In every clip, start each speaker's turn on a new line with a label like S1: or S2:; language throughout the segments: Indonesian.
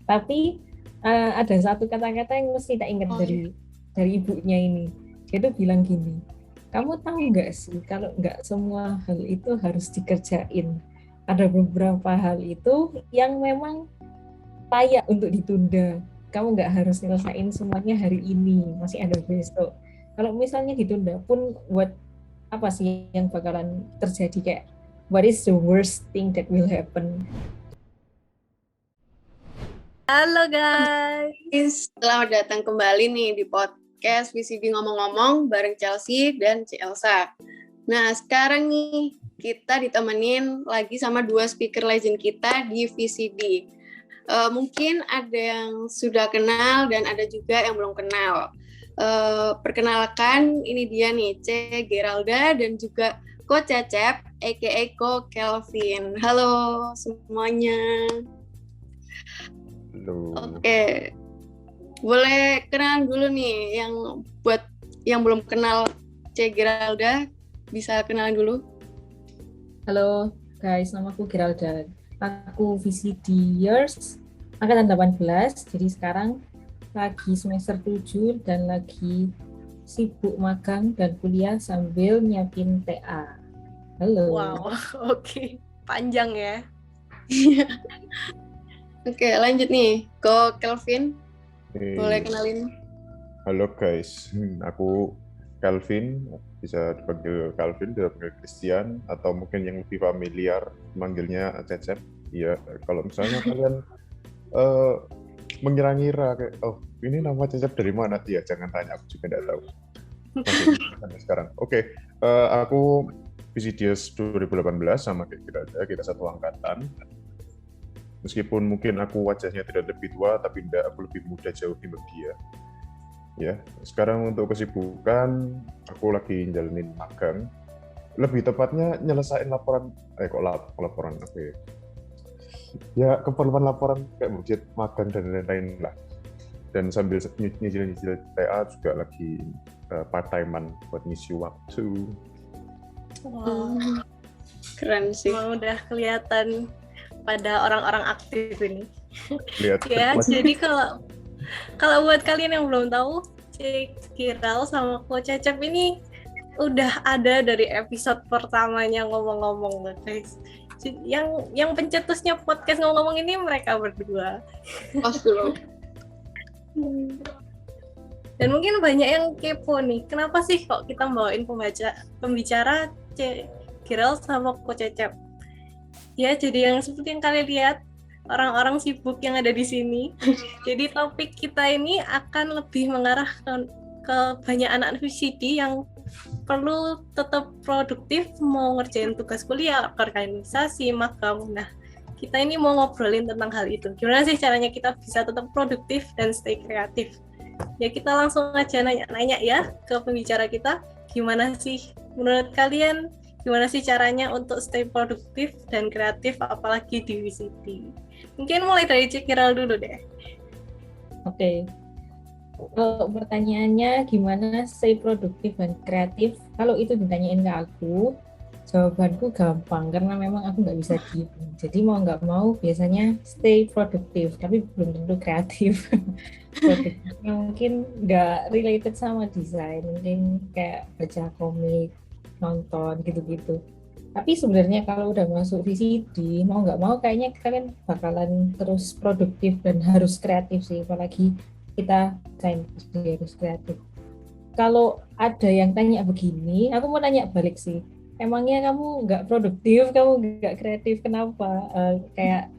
S1: Tapi ada satu kata-kata yang mesti tak ingat dari ibunya ini. Dia tuh bilang gini, kamu tahu nggak sih kalau nggak semua hal itu harus dikerjain. Ada beberapa hal itu yang memang layak untuk ditunda. Kamu nggak harus nyelesain semuanya hari ini, masih ada besok. Kalau misalnya ditunda pun, buat apa sih yang bakalan terjadi, kayak what is the worst thing that will happen.
S2: Halo guys,
S3: selamat datang kembali nih di podcast VCD Ngomong-Ngomong bareng Chelsea dan Elsa. Nah, sekarang nih kita ditemenin lagi sama dua speaker legend kita di VCD. Mungkin ada yang sudah kenal dan ada juga yang belum kenal. Perkenalkan, ini dia nih, C. Geralda dan juga Ko Cecep, a.k.a. Ko Kelvin. Halo semuanya. Oke. Boleh kenalan dulu nih, yang buat yang belum kenal C. Geralda, bisa kenalan dulu.
S1: Halo guys, nama aku Geralda. Aku VCD-ers angkatan 18, jadi sekarang lagi semester 7 dan lagi sibuk magang dan kuliah sambil nyiapin TA. Halo.
S2: Wow, oke. Panjang ya.
S3: Oke, lanjut nih. Ko Kelvin, boleh kenalin.
S4: Halo guys, aku Calvin, bisa dipanggil Calvin, bisa dipanggil Christian, atau mungkin yang lebih familiar manggilnya Cecep. Iya, kalau misalnya kalian mengira-ngira kayak, oh ini nama Cecep dari mana? Ya jangan tanya, aku juga tidak tahu. Sampai sekarang. Oke, aku VCDS 2018 sama kayak kita satu angkatan. Meskipun mungkin aku wajahnya tidak lebih tua, tapi tidak, aku lebih muda jauh dibanding dia. Ya, sekarang untuk kesibukan, aku lagi jalanin magang. Lebih tepatnya nyelesain laporan, laporan apa ya? Ya, keperluan laporan kayak budget magang dan lain-lain lah. Dan sambil nyicil-nyicil TA juga lagi part-time-an buat ngisi waktu.
S2: Wow.
S3: Keren sih.
S2: Emang udah kelihatan pada orang-orang aktif ini.
S4: Lihat.
S2: Ya, jadi kalau buat kalian yang belum tahu, Cek Kiral sama Ko Cecep ini udah ada dari episode pertamanya ngomong-ngomong guys. Yang pencetusnya podcast ngomong-ngomong ini mereka berdua. Dan mungkin banyak yang kepo nih, kenapa sih kok kita bawain pembicara Cek Kiral sama Ko Cecep? Ya, jadi yang seperti yang kalian lihat, orang-orang sibuk yang ada di sini. Jadi topik kita ini akan lebih mengarah ke banyak anak VCD yang perlu tetap produktif, mau ngerjain tugas kuliah, organisasi, magang. Nah, kita ini mau ngobrolin tentang hal itu. Gimana sih caranya kita bisa tetap produktif dan stay kreatif? Ya, kita langsung aja nanya-nanya ya ke pembicara kita. Gimana sih menurut kalian, gimana sih caranya untuk stay produktif dan kreatif apalagi di VCD? Mungkin mulai dari Cik Kiral dulu deh.
S1: Oke. Kalau pertanyaannya gimana stay produktif dan kreatif, kalau itu ditanyain ke aku, jawabanku gampang karena memang aku nggak bisa diem. Jadi mau nggak mau biasanya stay produktif, tapi belum tentu kreatif. Produktifnya mungkin nggak related sama desain, mungkin kayak baca komik, nonton gitu-gitu. Tapi sebenarnya kalau udah masuk VCD, mau nggak mau kayaknya kalian bakalan terus produktif dan harus kreatif sih, apalagi kita desain harus kreatif. Kalau ada yang tanya begini, aku mau tanya balik sih. Emangnya kamu nggak produktif, kamu nggak kreatif, kenapa? Kayak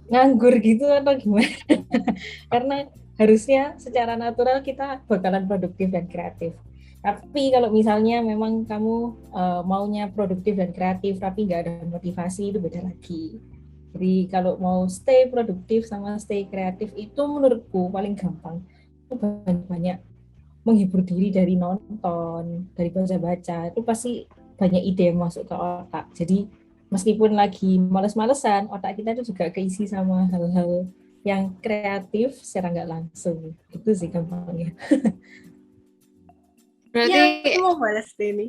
S1: nganggur gitu atau gimana? Karena harusnya secara natural kita bakalan produktif dan kreatif. Tapi kalau misalnya memang kamu maunya produktif dan kreatif tapi nggak ada motivasi, itu beda lagi. Jadi kalau mau stay produktif sama stay kreatif itu menurutku paling gampang. Itu banyak menghibur diri dari nonton, dari baca-baca. Itu pasti banyak ide yang masuk ke otak. Jadi meskipun lagi males-malesan, otak kita itu juga keisi sama hal-hal yang kreatif secara nggak langsung. Itu sih gampangnya.
S3: Berarti
S2: aku mau balas deh ini.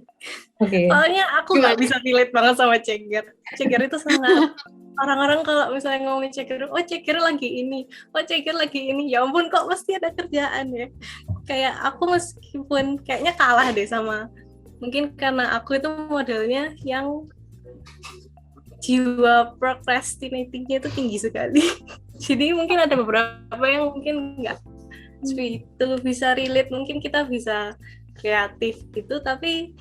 S1: Oke.
S2: Soalnya aku nggak bisa relate banget sama Ceger. Ceger itu sangat orang-orang kalau misalnya ngomongin Ceger, oh Ceger lagi ini, oh Ceger lagi ini. Ya ampun kok mesti ada kerjaan ya. Kayak aku meskipun kayaknya kalah deh sama, mungkin karena aku itu modelnya yang jiwa procrastinating-nya itu tinggi sekali. Jadi mungkin ada beberapa yang mungkin nggak itu bisa relate, mungkin kita bisa kreatif gitu, tapi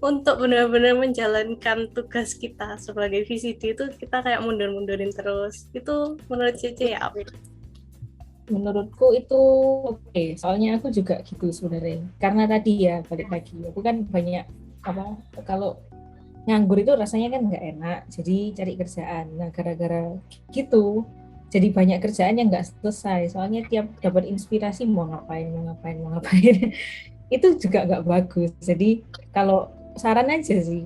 S2: untuk benar-benar menjalankan tugas kita sebagai VCD itu kita kayak mundur-mundurin terus. Itu menurut Cece ya apa?
S1: Menurutku itu oke. Soalnya aku juga gitu sebenarnya. Karena tadi ya balik lagi, aku kan banyak apa kalau nganggur itu rasanya kan nggak enak. Jadi cari kerjaan. Nah gara-gara gitu, jadi banyak kerjaan yang nggak selesai. Soalnya tiap dapat inspirasi mau ngapain, itu juga nggak bagus. Jadi kalau saran aja sih,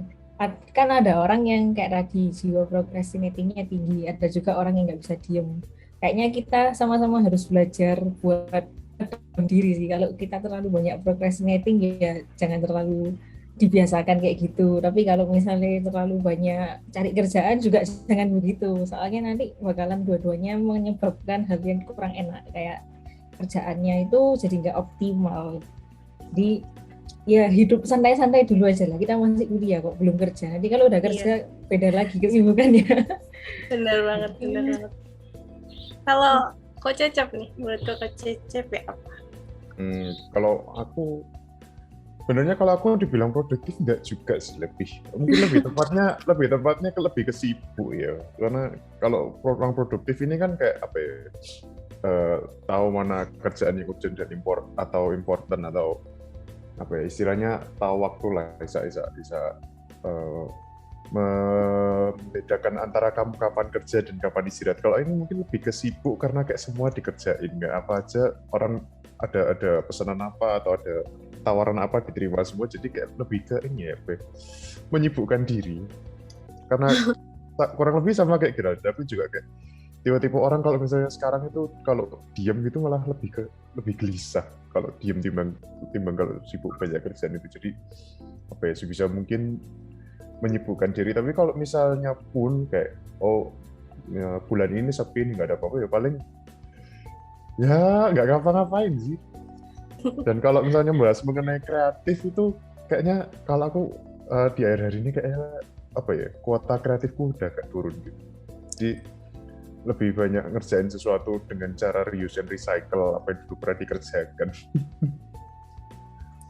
S1: kan ada orang yang kayak tadi jiwa procrastinating-nya tinggi, ada juga orang yang nggak bisa diem. Kayaknya kita sama-sama harus belajar buat diri sih. Kalau kita terlalu banyak procrastinating ya jangan terlalu dibiasakan kayak gitu. Tapi kalau misalnya terlalu banyak cari kerjaan juga jangan begitu. Soalnya nanti bakalan dua-duanya menyebabkan hal yang kurang enak, kayak kerjaannya itu jadi nggak optimal. Jadi ya hidup santai-santai dulu aja lah. Kita masih kuliah kok, belum kerja. Nanti kalau udah kerja beda lagi kesibukannya.
S2: Bener banget. Kalau Kok Cecep nih, menurut Kok Cecep ya apa?
S4: Kalau aku sebenarnya kalau aku dibilang produktif enggak juga sih, mungkin lebih tepatnya lebih ke sibuk ya. Karena kalau orang produktif ini kan kayak apa ya? Tahu mana kerjaan yang urgent dan important atau apa ya, istilahnya tahu waktu lah, bisa membedakan antara kamu kapan kerja dan kapan istirahat. Kalau ini mungkin lebih ke sibuk karena kayak semua dikerjain, nggak apa aja orang ada pesanan apa atau ada tawaran apa diterima semua, jadi kayak lebih ke ini ya, menyibukkan diri. Karena kurang lebih sama kayak Geralda, aku juga kayak tipe-tipe orang kalau misalnya sekarang itu kalau diam gitu malah lebih gelisah kalau diam timbang kalau sibuk banyak kerjaan itu. Jadi apa ya, sebisa mungkin menyibukkan diri. Tapi kalau misalnya pun kayak ya, bulan ini sepi nih, nggak ada apa-apa, ya paling ya nggak ngapa-ngapain sih. Dan kalau misalnya bahas mengenai kreatif itu kayaknya kalau aku di akhir hari ini kayaknya apa ya, kuota kreatifku udah agak turun gitu. Jadi lebih banyak ngerjain sesuatu dengan cara reuse and recycle apa yang dulu pernah dikerjakan.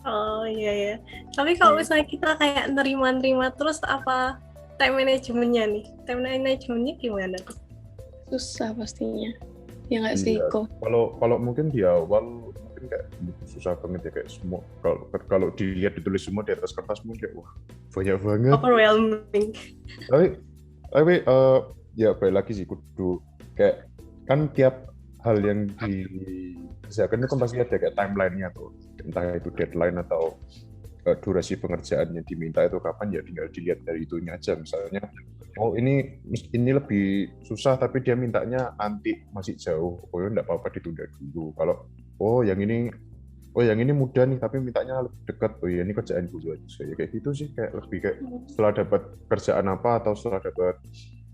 S2: Oh iya. Tapi kalau misalnya kita kayak nerima terus, apa time managementnya nih? Time managementnya gimana?
S3: susah pastinya. Ya nggak sih,
S4: Iya.
S3: kok.
S4: Kalau mungkin di awal mungkin kayak susah banget ya, kayak semua kalau dilihat ditulis semua di atas kertas mungkin wah banyak banget.
S2: Overwhelming.
S4: Tapi ya balik lagi sih, kudu kayak kan tiap hal yang dikerjakan itu kan pasti ada kayak timeline-nya tuh, entah itu deadline atau durasi pengerjaan yang diminta itu kapan, ya tinggal dilihat dari itunya aja. Misalnya ini lebih susah tapi dia mintanya nanti masih jauh, oh ya nggak apa-apa ditunda dulu. Kalau yang ini mudah nih tapi mintanya lebih dekat, oh ya ini kerjaan dulu aja. Ya kayak gitu sih, kayak lebih kayak setelah dapat kerjaan apa atau setelah dapat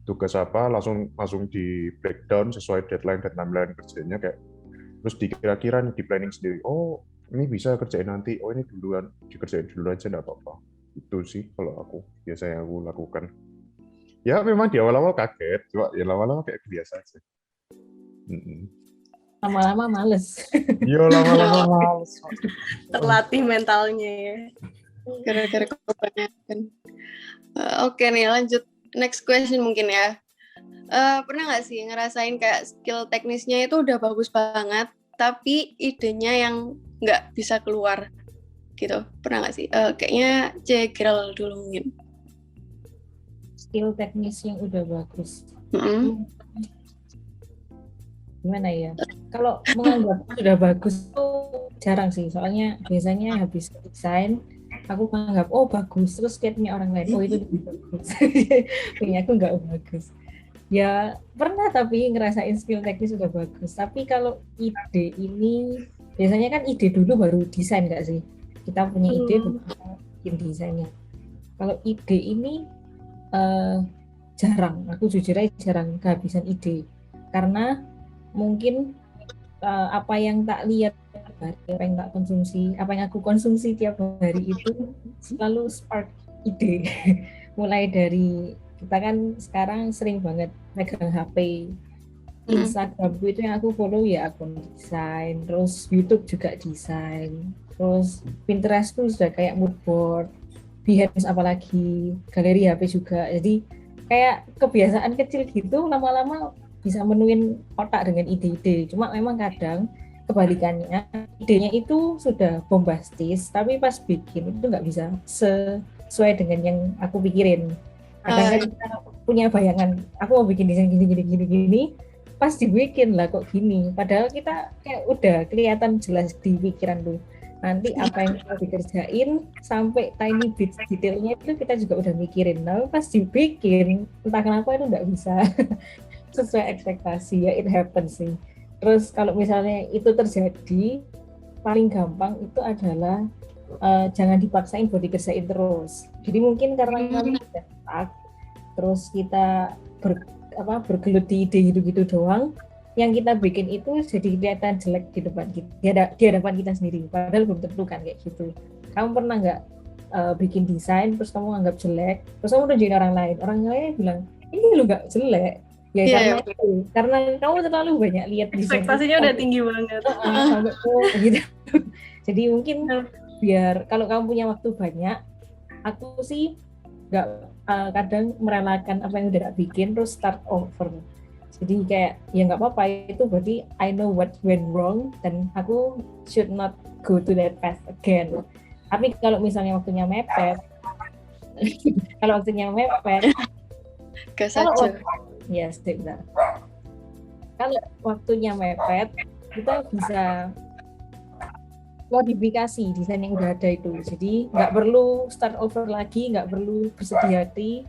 S4: tugas apa langsung di breakdown sesuai deadline dan timeline kerjanya, kayak terus dikira-kira nih, di planning sendiri, ini bisa kerjain nanti, ini duluan dikerjain dulu aja, nggak apa-apa. Itu sih kalau aku biasanya aku lakukan. Ya memang di awal-awal kaget, cuma ya lama-lama kayak biasa aja.
S1: Lama-lama males.
S4: Yo lama-lama males.
S2: Terlatih mentalnya ya.
S3: Gara-gara kebanyakan. Oke nih, lanjut next question mungkin ya. Pernah nggak sih ngerasain kayak skill teknisnya itu udah bagus banget, tapi idenya yang nggak bisa keluar gitu? Pernah nggak sih? Kayaknya Cegrel dulu mungkin.
S1: Skill teknis yang udah bagus. Gimana ya? Kalau menganggap sudah bagus itu jarang sih. Soalnya biasanya habis desain, aku menganggap bagus, terus lihatnya orang lain, itu lebih bagus. Punya aku nggak bagus. Ya pernah tapi ngerasain skill teknis sudah bagus. Tapi kalau ide ini biasanya kan ide dulu baru desain nggak sih? Kita punya ide, kita bikin desainnya. Kalau ide ini jarang, aku jujur aja jarang kehabisan ide. Karena mungkin apa yang tak lihat apa yang tak konsumsi, apa yang aku konsumsi tiap hari itu selalu spark ide. Mulai dari kita kan sekarang sering banget megang HP, Instagramku itu yang aku follow ya akun desain, terus YouTube juga desain, terus Pinterestku sudah kayak mood board, Behance apalagi, galeri HP juga. Jadi kayak kebiasaan kecil gitu lama-lama bisa menuin otak dengan ide-ide. Cuma memang kadang kebalikannya, idenya itu sudah bombastis, tapi pas bikin itu nggak bisa sesuai dengan yang aku pikirin. Kadang kan kita punya bayangan, aku mau bikin desain gini, pas dibikin lah kok gini. Padahal kita kayak udah kelihatan jelas di pikiran tuh. Nanti apa yang kita dikerjain sampai tiny bits detailnya itu kita juga udah mikirin. Nah pas dibikin, entah kenapa itu nggak bisa sesuai ekspektasi ya, it happens sih. Terus kalau misalnya itu terjadi, paling gampang itu adalah jangan dipaksain buat dikerjain terus. Jadi mungkin karena kami udah stuck, terus kita bergelut di ide gitu-gitu doang, yang kita bikin itu jadi kelihatan jelek di depan kita, di hadapan kita sendiri. Padahal belum tentu kan kayak gitu. Kamu pernah nggak bikin desain terus kamu anggap jelek, terus kamu tunjukin orang lain bilang ini lu nggak jelek. Ya karena itu, karena kamu terlalu banyak lihat desain.
S2: Ekspektasinya udah tinggi banget.
S1: Sampai gitu. Jadi mungkin biar kalau kamu punya waktu banyak, aku sih nggak kadang merelakan apa yang udah bikin terus start over. Jadi kayak ya nggak apa-apa, itu berarti I know what went wrong dan aku should not go to that path again. Tapi kalau misalnya waktunya mepet, kalau waktunya mepet, kita bisa modifikasi desain yang udah ada itu. Jadi nggak perlu start over lagi, nggak perlu bersedih hati.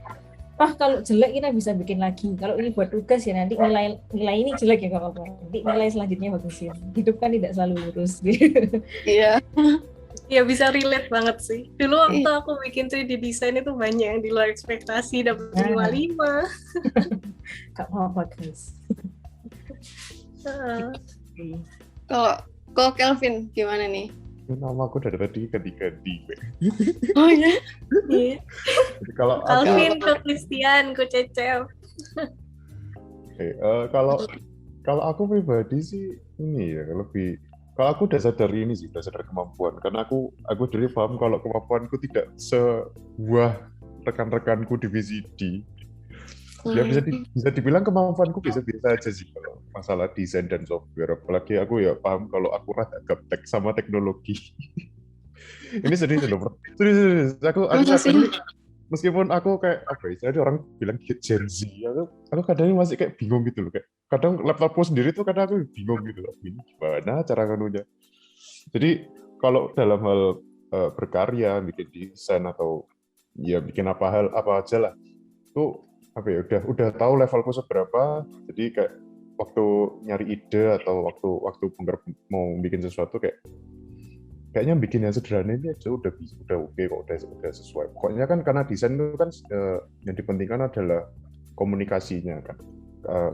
S1: Kalau jelek kita bisa bikin lagi. Kalau ini buat tugas ya nanti nilai ini jelek ya nggak apa-apa. Nanti nilai selanjutnya bagusin. Hidup kan tidak selalu lurus.
S3: Iya.
S2: Ya bisa relate banget sih. Dulu waktu aku bikin 3D desain itu banyak yang di luar ekspektasi, dapet 55.
S1: Gak apa-apa guys.
S3: Kalau Kelvin gimana nih?
S4: Nama aku dari tadi ganti-ganti.
S3: Oh ya?
S2: Iya.
S4: Kalau
S2: Kelvin, ke Christian, ke Cecep.
S4: Kalau aku pribadi sih ini ya lebih, kalau aku udah sadar ini sih, udah sadar kemampuan, karena aku dulu paham kalau kemampuanku tidak sebuah rekan-rekanku di VCD. Ya bisa dibilang kemampuanku biasa-biasa aja sih kalau masalah desain dan software. Apalagi aku ya paham kalau aku rada gaptek sama teknologi. Ini serius loh. Serius. Aku kadang, meskipun aku kayak apa ya, jadi orang bilang Gen Z, aku kadang masih kayak bingung gitu loh. Kayak kadang laptopku sendiri tuh kadang aku bingung gitu loh. Ini gimana cara nganunya. Jadi kalau dalam hal berkarya, bikin desain atau ya bikin apa aja lah, tuh apa ya udah tahu levelku seberapa. Jadi kayak waktu nyari ide atau waktu mau bikin sesuatu kayaknya bikin yang sederhana ini aja udah oke kok, udah sesuai. Pokoknya kan karena desain itu kan yang dipentingkan adalah komunikasinya kan,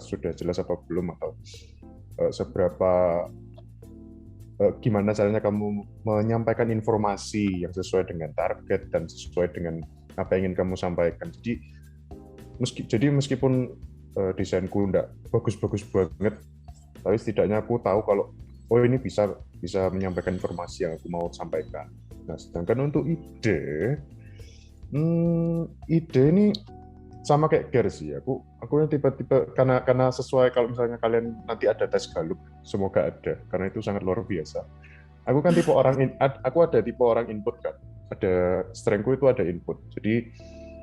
S4: sudah jelas apa belum atau seberapa gimana caranya kamu menyampaikan informasi yang sesuai dengan target dan sesuai dengan apa yang ingin kamu sampaikan. Jadi meskipun desainku nggak bagus-bagus banget, tapi setidaknya aku tahu kalau ini bisa menyampaikan informasi yang aku mau sampaikan. Nah, sedangkan untuk ide ini sama kayak Ger sih. Aku yang tipe-tipe karena sesuai, kalau misalnya kalian nanti ada tes Gallup, semoga ada, karena itu sangat luar biasa. Aku kan tipe orang input kan. Ada strengthku itu ada input. Jadi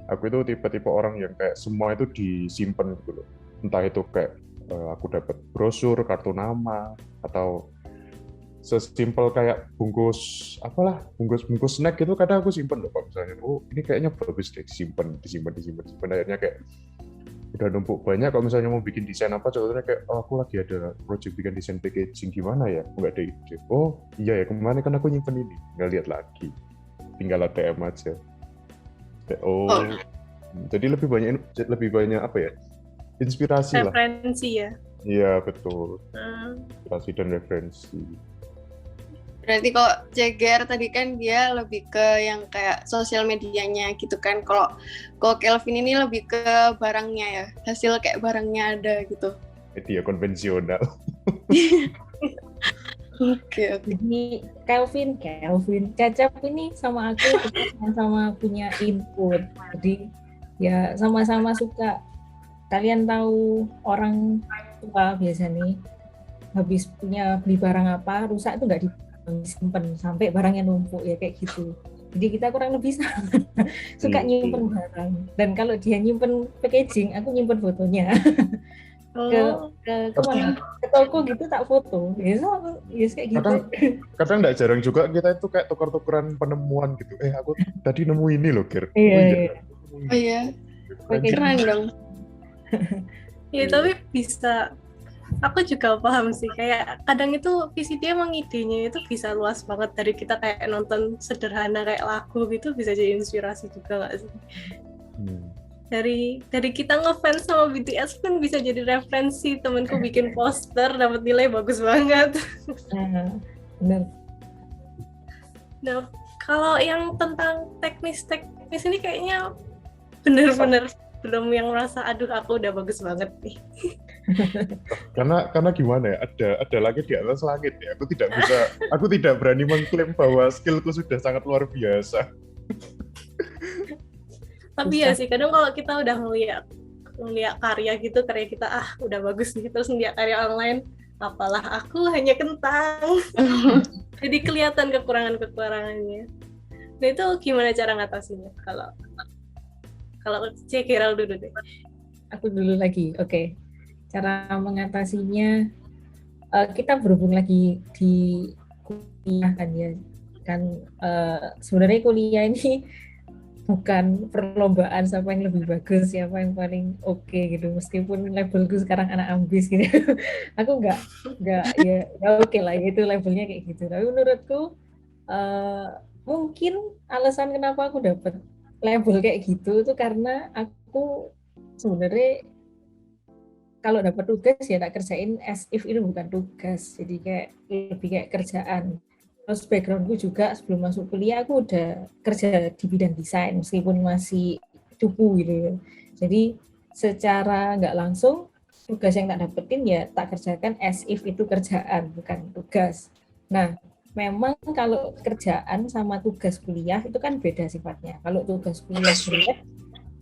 S4: aku itu tipe-tipe orang yang kayak semua itu disimpan gitu loh. Entah itu kayak aku dapat brosur, kartu nama, atau sesimpel kayak bungkus snack gitu, kadang aku simpen loh. Kalau misalnya ini kayaknya bagus deh, disimpan. Akhirnya kayak udah numpuk banyak. Kalau misalnya mau bikin desain apa, contohnya kayak, oh aku lagi ada project bikin desain packaging, gimana ya? Nggak ada ide. Oh iya ya, kemarin kan aku nyimpen ini, nggak lihat lagi, tinggal ATM aja. Kayak, oh, jadi lebih banyak apa ya? Inspirasi lah.
S2: Referensi ya.
S4: Iya betul,
S2: Hmm.
S4: inspirasi dan referensi.
S3: Berarti kalau Ceger tadi kan dia lebih ke yang kayak sosial medianya gitu kan. Kalau Kelvin ini lebih ke barangnya ya, hasil kayak barangnya ada gitu.
S4: Media konvensional.
S3: Oke.
S1: Jadi Kelvin, Cacap ini sama aku kita sama punya input. Jadi ya sama-sama suka. Kalian tahu orang tua biasa nih habis punya beli barang apa rusak itu nggak disimpan sampai barangnya numpuk ya kayak gitu. Jadi kita kurang lebih sama suka nyimpen barang. Dan kalau dia nyimpen packaging, aku nyimpen fotonya. ke mana ke toko gitu tak foto ya kayak gitu.
S4: Kadang nggak jarang juga kita itu kayak tukar-tukaran penemuan gitu. Aku tadi nemu ini loh, Ger.
S1: Iya.
S3: Oh iya, keren dong.
S2: Ya tapi bisa, aku juga paham sih, kayak kadang itu VCD emang idenya itu bisa luas banget, dari kita kayak nonton sederhana kayak lagu gitu bisa jadi inspirasi juga nggak sih? Dari kita ngefans sama BTS pun bisa jadi referensi, temenku bikin poster dapat nilai bagus banget.
S1: Benar.
S2: Nah, kalau yang tentang teknis ini kayaknya bener-bener belum yang merasa aduh aku udah bagus banget nih.
S4: Karena gimana ya, ada langit di atas langit ya. Aku tidak berani mengklaim bahwa skillku sudah sangat luar biasa.
S2: Tapi ya sih kadang kalau kita udah ngeliat karya kita udah bagus nih, terus ngeliat karya online, apalah aku hanya kentang. Jadi kelihatan kekurangannya. Nah itu gimana cara ngatasinnya? Kalau Cegeral dulu deh.
S1: Aku dulu lagi. Oke. Cara mengatasinya kita berhubung lagi di kuliah kan ya. Kan sebenarnya kuliah ini bukan perlombaan siapa yang lebih bagus, siapa yang paling oke gitu. Meskipun labelku sekarang anak ambis gitu. Aku nggak ya oke lah itu labelnya kayak gitu. Tapi menurutku mungkin alasan kenapa aku dapat label kayak gitu itu karena aku sebenarnya kalau dapat tugas ya tak kerjain as if itu bukan tugas, jadi kayak lebih kayak kerjaan. Terus backgroundku juga sebelum masuk kuliah aku udah kerja di bidang desain meskipun masih cupu gitu ya. Jadi secara nggak langsung tugas yang tak dapetin ya tak kerjakan as if itu kerjaan bukan tugas. Nah memang kalau kerjaan sama tugas kuliah itu kan beda sifatnya. Kalau tugas kuliah jelek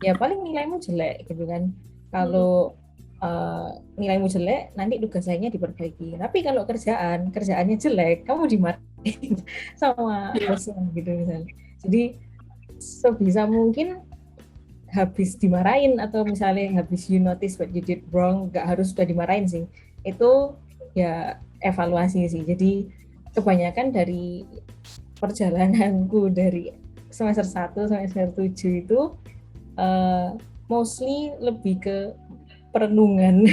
S1: ya paling nilaimu jelek gitu kan. Kalau nilaimu jelek nanti tugas lainnya diperbaiki. Tapi kalau kerjaannya jelek kamu dimarahin sama bosnya gitu misalnya. Jadi sebisa mungkin habis dimarahin atau misalnya habis you notice what you did wrong, nggak harus sudah dimarahin sih. Itu ya evaluasi sih. Jadi kebanyakan dari perjalananku dari semester 1 sampai semester 7 itu mostly lebih ke perenungan.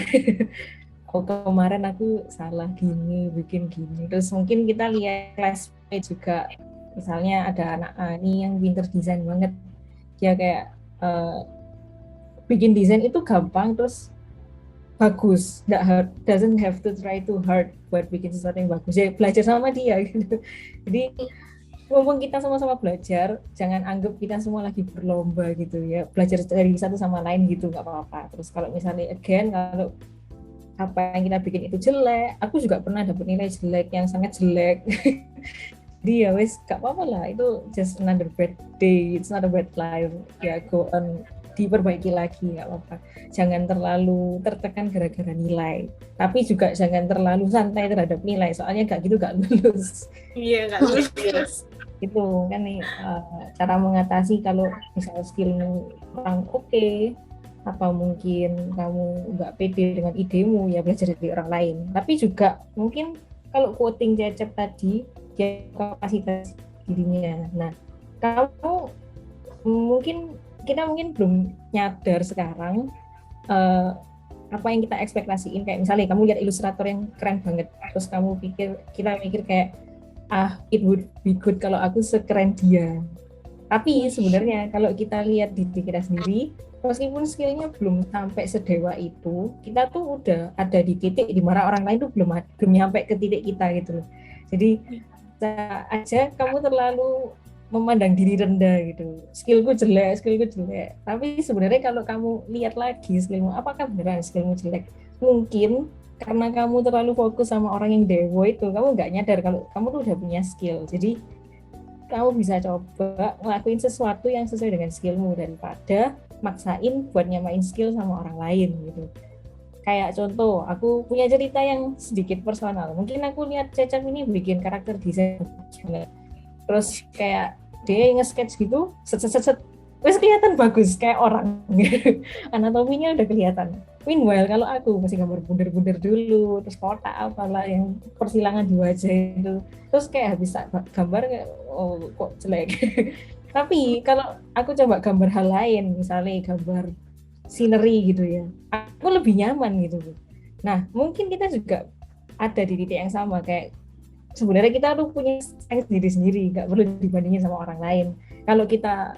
S1: Oh kemarin aku salah gini, bikin gini. Terus mungkin kita lihat classmate juga, misalnya ada anak Ani yang pinter desain banget. Dia kayak bikin desain itu gampang, terus bagus. Doesn't have to try too hard buat bikin sesuatu yang bagus. Ya belajar sama dia gitu. Jadi mumpung kita sama-sama belajar, jangan anggap kita semua lagi berlomba gitu ya. Belajar dari satu sama lain gitu nggak apa-apa. Terus kalau misalnya kalau apa yang kita bikin itu jelek, aku juga pernah dapat nilai jelek yang sangat jelek. Jadi ya wes gak apa-apa lah, itu just another bad day, it's not a bad life. Ya go on, diperbaiki lagi gak apa-apa. Jangan terlalu tertekan gara-gara nilai, tapi juga jangan terlalu santai terhadap nilai, soalnya gak gitu gak lulus.
S2: Iya gak lulus.
S1: Itu kan nih cara mengatasi kalau misalnya skillmu kurang oke. Apa mungkin kamu nggak pede dengan idemu, ya belajar dari orang lain. Tapi juga mungkin kalau quoting Cecep tadi, dia kapasitas dirinya. Nah, kita mungkin belum nyadar sekarang eh, apa yang kita ekspektasiin. Kayak misalnya kamu lihat ilustrator yang keren banget, terus kita mikir kayak it would be good kalau aku sekeren dia. Tapi sebenarnya kalau kita lihat di diri kita sendiri, meskipun skillnya belum sampai sedewa itu, kita tuh udah ada di titik di mana orang lain tuh belum nyampe ke titik kita gitu loh. Jadi bisa aja kamu terlalu memandang diri rendah gitu. Skillku jelek. Tapi sebenarnya kalau kamu lihat lagi skillmu, apakah beneran skillmu jelek? Mungkin karena kamu terlalu fokus sama orang yang dewa itu, kamu nggak nyadar kalau kamu tuh udah punya skill. Jadi kamu bisa coba ngelakuin sesuatu yang sesuai dengan skillmu daripada maksain buat nyamain skill sama orang lain gitu. Kayak contoh, aku punya cerita yang sedikit personal. Mungkin aku lihat Cecep ini bikin karakter desain terus kayak dia nge-sketch gitu, set, wes kelihatan bagus kayak orang. Anatominya udah kelihatan. Meanwhile kalau aku masih gambar bunder-bunder dulu, terus kotak apalah yang persilangan di wajah itu, terus kayak bisa gambar kayak kok jelek. Tapi kalau aku coba gambar hal lain, misalnya gambar scenery gitu ya, aku lebih nyaman gitu. Nah mungkin kita juga ada di titik yang sama, kayak sebenarnya kita tuh punya strength diri sendiri, nggak perlu dibandingin sama orang lain. Kalau kita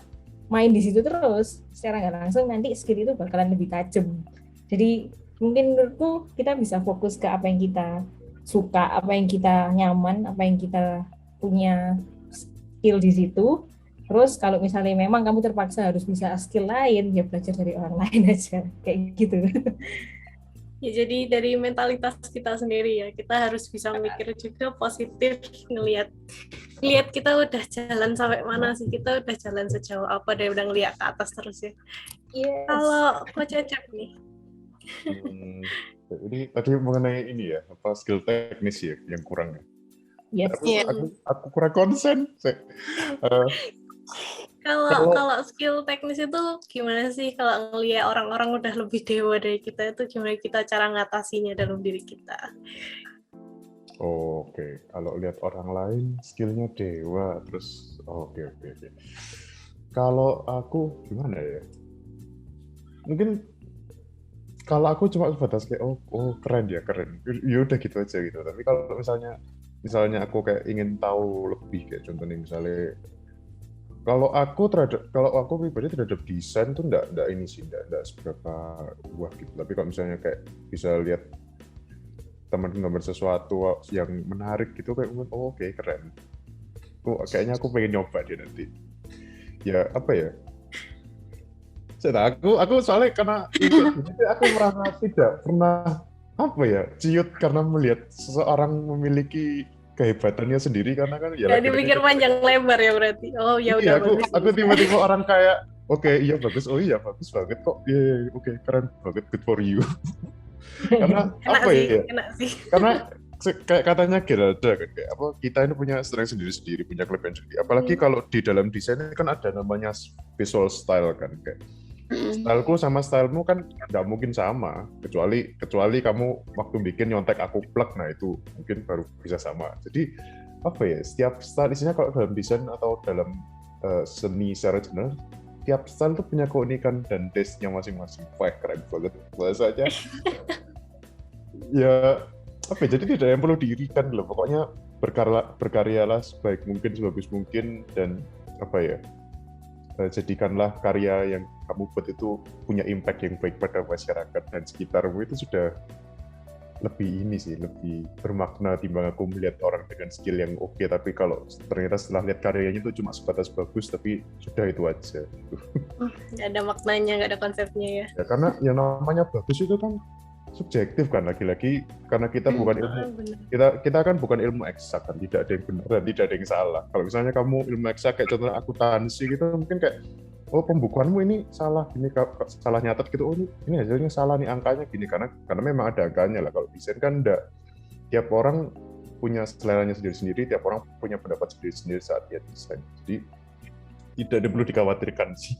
S1: main di situ terus, secara nggak langsung nanti skill itu bakalan lebih tajam. Jadi mungkin menurutku kita bisa fokus ke apa yang kita suka, apa yang kita nyaman, apa yang kita punya skill di situ. Terus kalau misalnya memang kamu terpaksa harus bisa skill lain, ya belajar dari orang lain aja, kayak gitu.
S2: Ya, jadi dari mentalitas kita sendiri ya, kita harus bisa mikir juga positif, ngelihat kita udah jalan sampai mana sih, kita udah jalan sejauh apa, daripada ngelihat ke atas terus ya.
S1: Yes.
S2: Kalau Coach Cecep nih.
S4: Jadi tadi mengenai ini ya, apa skill teknis ya yang kurang ya.
S1: Yes.
S4: Aku kurang konsen.
S2: Kalau skill teknis itu gimana sih kalau ngelihat orang-orang udah lebih dewa dari kita, itu gimana kita cara ngatasinya dalam diri kita?
S4: Oke. Kalau lihat orang lain skillnya dewa, terus oke. Kalau aku gimana ya? Mungkin kalau aku cuma sebatas kayak keren. Ya udah gitu aja gitu. Tapi kalau misalnya aku kayak ingin tahu lebih, kayak contohnya misalnya kalau aku pribadi terhadap desain tuh enggak seberapa wah gitu. Tapi kalau misalnya kayak bisa lihat teman gambar sesuatu yang menarik gitu, kayak oke, keren. Kayaknya aku pengen nyoba dia nanti. Ya apa ya? Aku soalnya karena aku merasa tidak pernah ciut karena melihat seseorang memiliki kehebatannya sendiri, karena kan ya
S2: Jadi pikir panjang lebar ya berarti. Oh ya udah.
S4: Aku tiba-tiba orang kayak iya bagus, bagus banget kok, oke, keren banget, good for you. Karena
S2: enak sih.
S4: Karena kayak katanya Geralda kan, kayak kita ini punya strength sendiri, punya kelebihan sendiri. Apalagi kalau di dalam desain kan ada namanya visual style kan, kayak styleku sama stylemu kan nggak mungkin sama, kecuali kamu waktu bikin nyontek aku plek, nah itu mungkin baru bisa sama. Jadi setiap style isinya, kalau dalam desain atau dalam seni secara general, tiap style tuh punya keunikan dan taste-nya masing-masing. Wah, keren banget bahasanya. Ya jadi tidak yang perlu diirikan loh, pokoknya berkaryalah sebaik mungkin, sebagus mungkin, dan jadikanlah karya yang kamu buat itu punya impact yang baik pada masyarakat dan sekitarmu. Itu sudah lebih bermakna timbang aku melihat orang dengan skill yang oke, tapi kalau ternyata setelah lihat karyanya itu cuma sebatas bagus, tapi sudah itu aja.
S2: Nggak ada maknanya, nggak ada konsepnya ya.
S4: Karena yang namanya bagus itu kan subjektif kan, lagi-lagi karena kita bukan kita kan bukan ilmu eksak kan, tidak ada yang benar dan tidak ada yang salah. Kalau misalnya kamu ilmu eksak kayak contohnya akuntansi gitu, mungkin kayak pembukuanmu ini salah, ini salah nyatet gitu, ini hasilnya salah nih, angkanya gini, karena memang ada angkanya lah. Kalau desain kan enggak, tiap orang punya seleranya sendiri-sendiri, tiap orang punya pendapat sendiri-sendiri saat dia desain. Jadi tidak ada perlu dikhawatirkan sih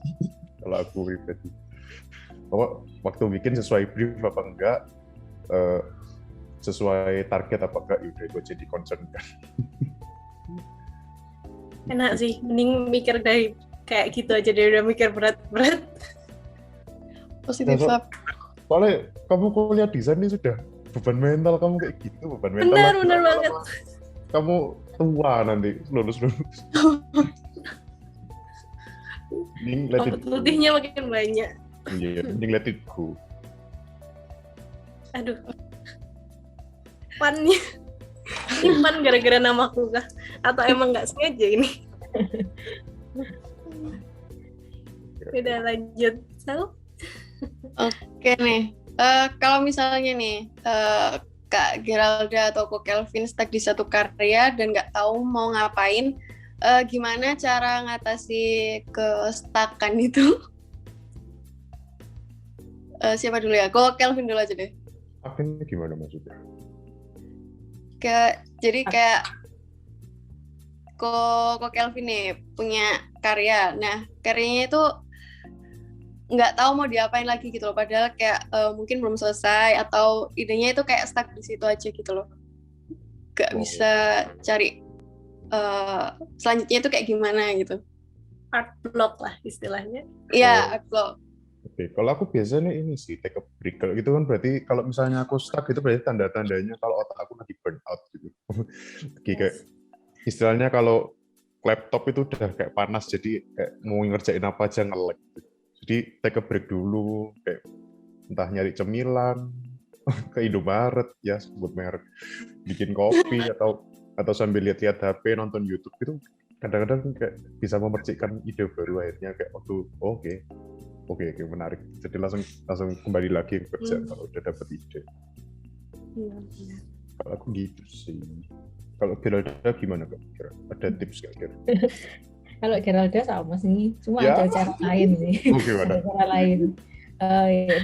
S4: kalau aku pribadi. Waktu bikin sesuai brief apa enggak, sesuai target apa enggak, yaudah itu jadi concern kan.
S2: Enak sih, mending mikir dari kayak gitu aja deh, udah mikir berat-berat.
S3: Positif.
S4: Soalnya kamu kuliah desain ini sudah beban mental kamu kayak gitu, beban mental
S2: Benar,
S4: lagi
S2: benar
S4: lama-lama
S2: banget.
S4: kamu tua nanti lulus. Mending let it
S2: Rambut
S4: go.
S2: putihnya makin banyak.
S4: Iya, mending let it go.
S2: Aduh. Pannya. Ini pan gara-gara namaku kah? Atau emang nggak sengaja ini? Udah lanjut. So,
S3: Oke nih. Kalau misalnya nih Kak Geralda atau Kak Kelvin stuck di satu karya dan nggak tahu mau ngapain, gimana cara ngatasi kestuckan itu? Siapa dulu ya? Kok Kelvin dulu aja deh.
S4: Akhirnya gimana maksudnya?
S3: Jadi kayak Kok Kelvin nih punya karya. Nah, karyanya itu nggak tahu mau diapain lagi gitu loh. Padahal kayak mungkin belum selesai atau idenya itu kayak stuck di situ aja gitu loh. Nggak bisa cari selanjutnya itu kayak gimana gitu.
S2: art block lah istilahnya.
S3: Iya, upload.
S4: Oke, kalau aku biasanya ini sih take a break. Kalau gitu kan berarti kalau misalnya aku stuck itu berarti tanda-tandanya kalau otak aku lagi burn out gitu. Kayak istilahnya kalau laptop itu udah kayak panas jadi kayak mau ngerjain apa aja nge-lag gitu. Jadi take a break dulu, kayak entah nyari cemilan ke Indomaret ya sebut merek, bikin kopi atau sambil lihat-lihat HP nonton YouTube gitu. Kadang-kadang kayak bisa memercikkan ide baru akhirnya kayak Oke, menarik. Jadi langsung kembali lagi kerja kalau udah dapet ide.
S2: Iya.
S4: Kalau aku gitu sih. Kalau Geralda gimana Kak? Ada tips nggak kira?
S1: Kalau Geralda sama sih, cuma
S4: Ya.
S1: ada cara lain sih.
S4: Oh, gimana?
S1: Ada cara lain.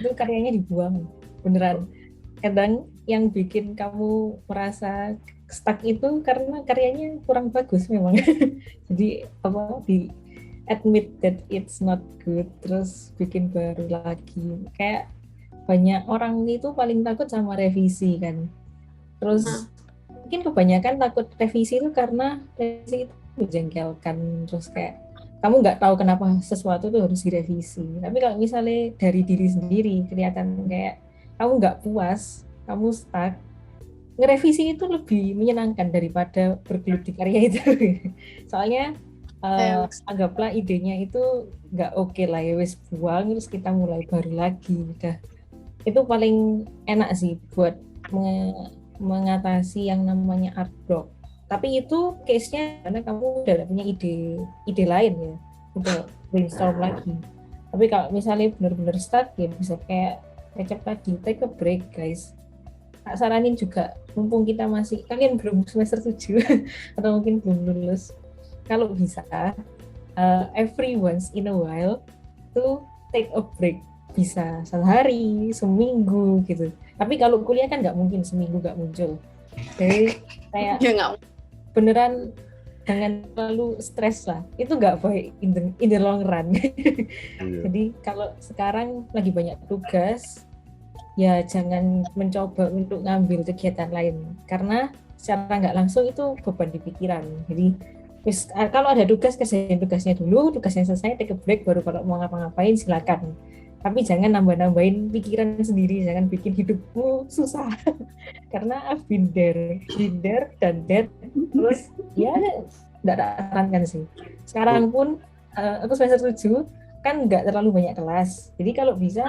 S1: Itu karyanya dibuang, beneran. Kadang yang bikin kamu merasa stuck itu karena karyanya kurang bagus memang. Jadi admit that it's not good, terus bikin baru lagi. Kayak banyak orang itu paling takut sama revisi kan. Terus mungkin kebanyakan takut revisi itu karena revisi itu menjengkelkan, terus kayak kamu nggak tahu kenapa sesuatu itu harus direvisi. Tapi kalau misalnya dari diri sendiri kelihatan kayak kamu nggak puas, kamu stuck, ngerevisi itu lebih menyenangkan daripada bergelut di karya itu. Soalnya anggaplah idenya itu nggak oke lah ya, wes buang terus kita mulai baru lagi. Udah itu paling enak sih buat mengatasi yang namanya art block. Tapi itu case-nya karena kamu udah punya ide lain ya, udah brainstorm lagi. Tapi kalau misalnya benar-benar stuck ya bisa kayak recap tadi, take a break guys. Tak saranin juga, mumpung kita kalian belum semester 7 atau mungkin belum lulus, kalau bisa every once in a while to take a break, bisa sehari, seminggu gitu. Tapi kalau kuliah kan nggak mungkin seminggu nggak muncul. Jadi kayak beneran jangan terlalu stres lah. Itu nggak baik in the long run. Jadi kalau sekarang lagi banyak tugas, ya jangan mencoba untuk ngambil kegiatan lain. Karena secara nggak langsung itu beban di pikiran. Jadi kalau ada tugas, kerjain tugasnya dulu, tugasnya selesai, take a break, baru kalau mau ngapa-ngapain silakan. Tapi jangan nambah-nambahin pikiran sendiri, jangan bikin hidupmu susah. Karena I've been there dan that. Terus ya nggak sarankan sih. Sekarang pun aku semester 7 kan nggak terlalu banyak kelas. Jadi kalau bisa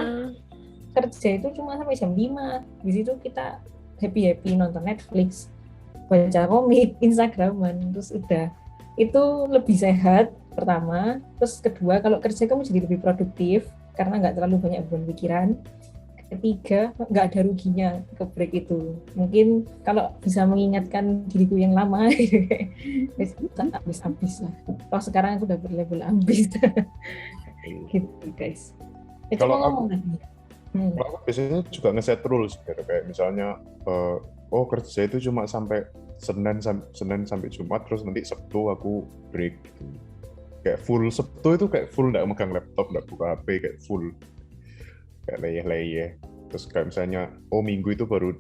S1: kerja itu cuma sampai jam 5. Di situ kita happy-happy nonton Netflix, baca komik, Instagraman, terus udah. Itu lebih sehat pertama. Terus kedua, kalau kerja kamu jadi lebih produktif karena nggak terlalu banyak beban pikiran. Ketiga, nggak ada ruginya ke break itu. Mungkin kalau bisa mengingatkan diriku yang lama, habis lah. Kalau sekarang aku udah berlevel ambis. Gitu guys.
S4: Kalau aku biasanya juga ngeset rules, kayak misalnya kerja itu cuma sampai Senin sampai Jumat, terus nanti Sabtu aku break gitu. Kayak full Sabtu itu kayak full nggak megang laptop, nggak buka HP, kayak full kayak leyeh. Terus kayak misalnya Minggu itu baru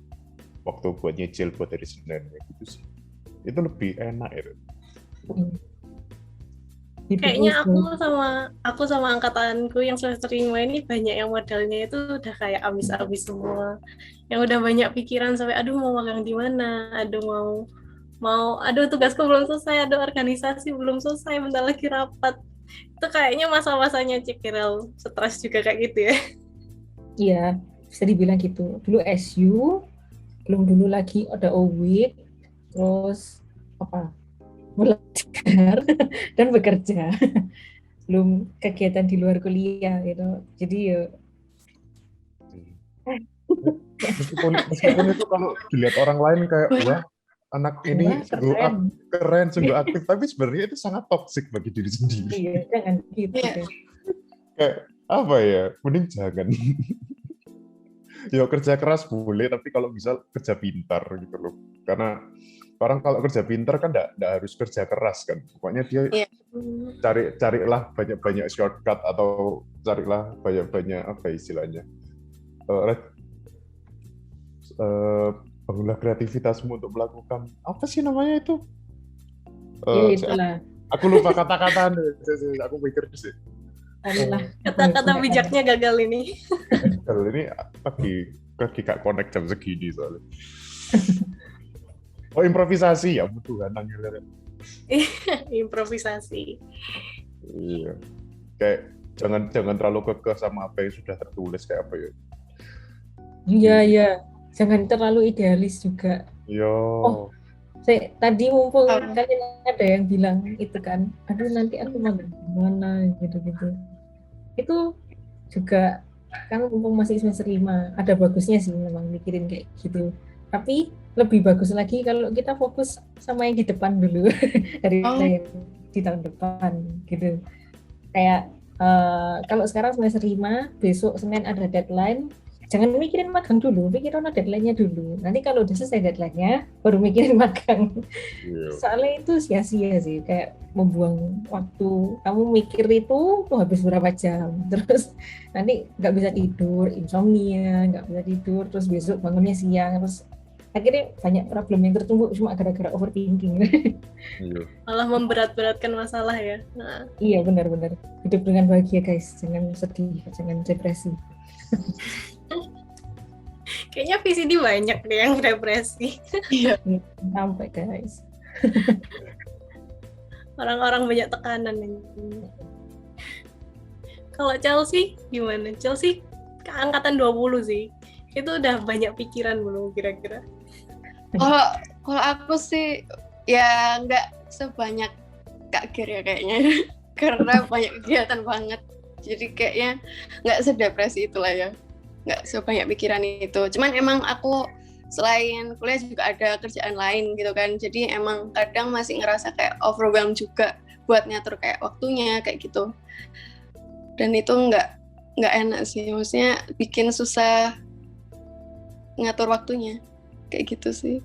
S4: waktu buat nyicil buat dari Senin, kayak gitu sih. Itu lebih enak ya.
S2: Kayaknya aku sama angkatanku yang semester 5 ini banyak yang modalnya itu udah kayak abis-abis semua. Yang udah banyak pikiran sampai aduh mau magang di mana, aduh aduh tugasku belum selesai, aduh organisasi belum selesai, bentar lagi rapat. Itu kayaknya masa-masanya Cikirel stres juga kayak gitu ya.
S1: Iya, bisa dibilang gitu. Dulu SU, belum dulu lagi ada OWID, terus apa? Belajar dan bekerja. Belum kegiatan di luar kuliah gitu. Jadi ya
S4: Meskipun itu kalau dilihat orang lain kayak wah anak
S1: wah,
S4: ini
S1: keren.
S4: keren, sungguh aktif, tapi sebenarnya itu sangat toksik bagi diri sendiri.
S1: Iya, jangan gitu
S3: Iya.
S1: deh.
S4: Kayak apa ya? Mending jangan. Ya kerja keras boleh, tapi kalau bisa kerja pintar gitu loh. Karena orang kalau kerja pintar kan enggak harus kerja keras kan. Pokoknya dia
S3: Iya.
S4: carilah banyak-banyak shortcut atau carilah banyak-banyak apa istilahnya. Bangunlah kreativitasmu untuk melakukan apa sih namanya itu?
S1: Ya itulah.
S4: Aku lupa kata-kata, aku mikir sih.
S1: Carilah
S2: Kata-kata bijaknya gagal ini.
S4: Kalau ini lagi gak connect jam segini soalnya. Oh improvisasi ya, Tuhan nangilnya.
S2: Improvisasi.
S4: Iya. Kayak jangan terlalu kekeh sama apa yang sudah tertulis kayak apa ya.
S1: Iya. Jangan terlalu idealis juga.
S4: Yo.
S1: Tadi mumpung kalian ada yang bilang itu kan, aduh nanti aku mau gimana gitu-gitu. Itu juga kan mumpung masih semester 5, ada bagusnya sih memang mikirin kayak gitu. Tapi lebih bagus lagi kalau kita fokus sama yang di depan dulu daripada yang di tahun depan gitu. Kayak kalau sekarang semester 5, besok Senin ada deadline, jangan mikirin magang dulu, pikirin deadline-nya dulu. Nanti kalau udah selesai deadline-nya, baru mikirin magang. Soalnya itu sia-sia sih, kayak membuang waktu. Kamu mikir itu tuh habis berapa jam, terus nanti nggak bisa tidur, insomnia, nggak bisa tidur, terus besok bangunnya siang, terus akhirnya banyak problem yang tertumpuk cuma gara-gara overthinking.
S2: Malah memberat-beratkan masalah ya. Nah.
S1: Iya benar-benar. Hidup dengan bahagia guys, jangan sedih, jangan depresi.
S2: Kayaknya VCD banyak deh yang depresi.
S3: Iya.
S1: Sampai guys.
S2: Orang-orang banyak tekanan ini. Kalau Chelsea gimana? Chelsea angkatan 20 sih. Itu udah banyak pikiran belum kira-kira?
S3: Kalau aku sih ya nggak sebanyak Kak Gir ya kayaknya. Karena banyak kegiatan banget. Jadi kayaknya nggak sedepresi itulah ya. Nggak sebanyak pikiran itu. Cuman emang aku selain kuliah juga ada kerjaan lain gitu kan. Jadi emang kadang masih ngerasa kayak overwhelmed juga buat ngatur kayak waktunya kayak gitu. Dan itu nggak enak sih. Maksudnya bikin susah ngatur waktunya. Kayak gitu sih.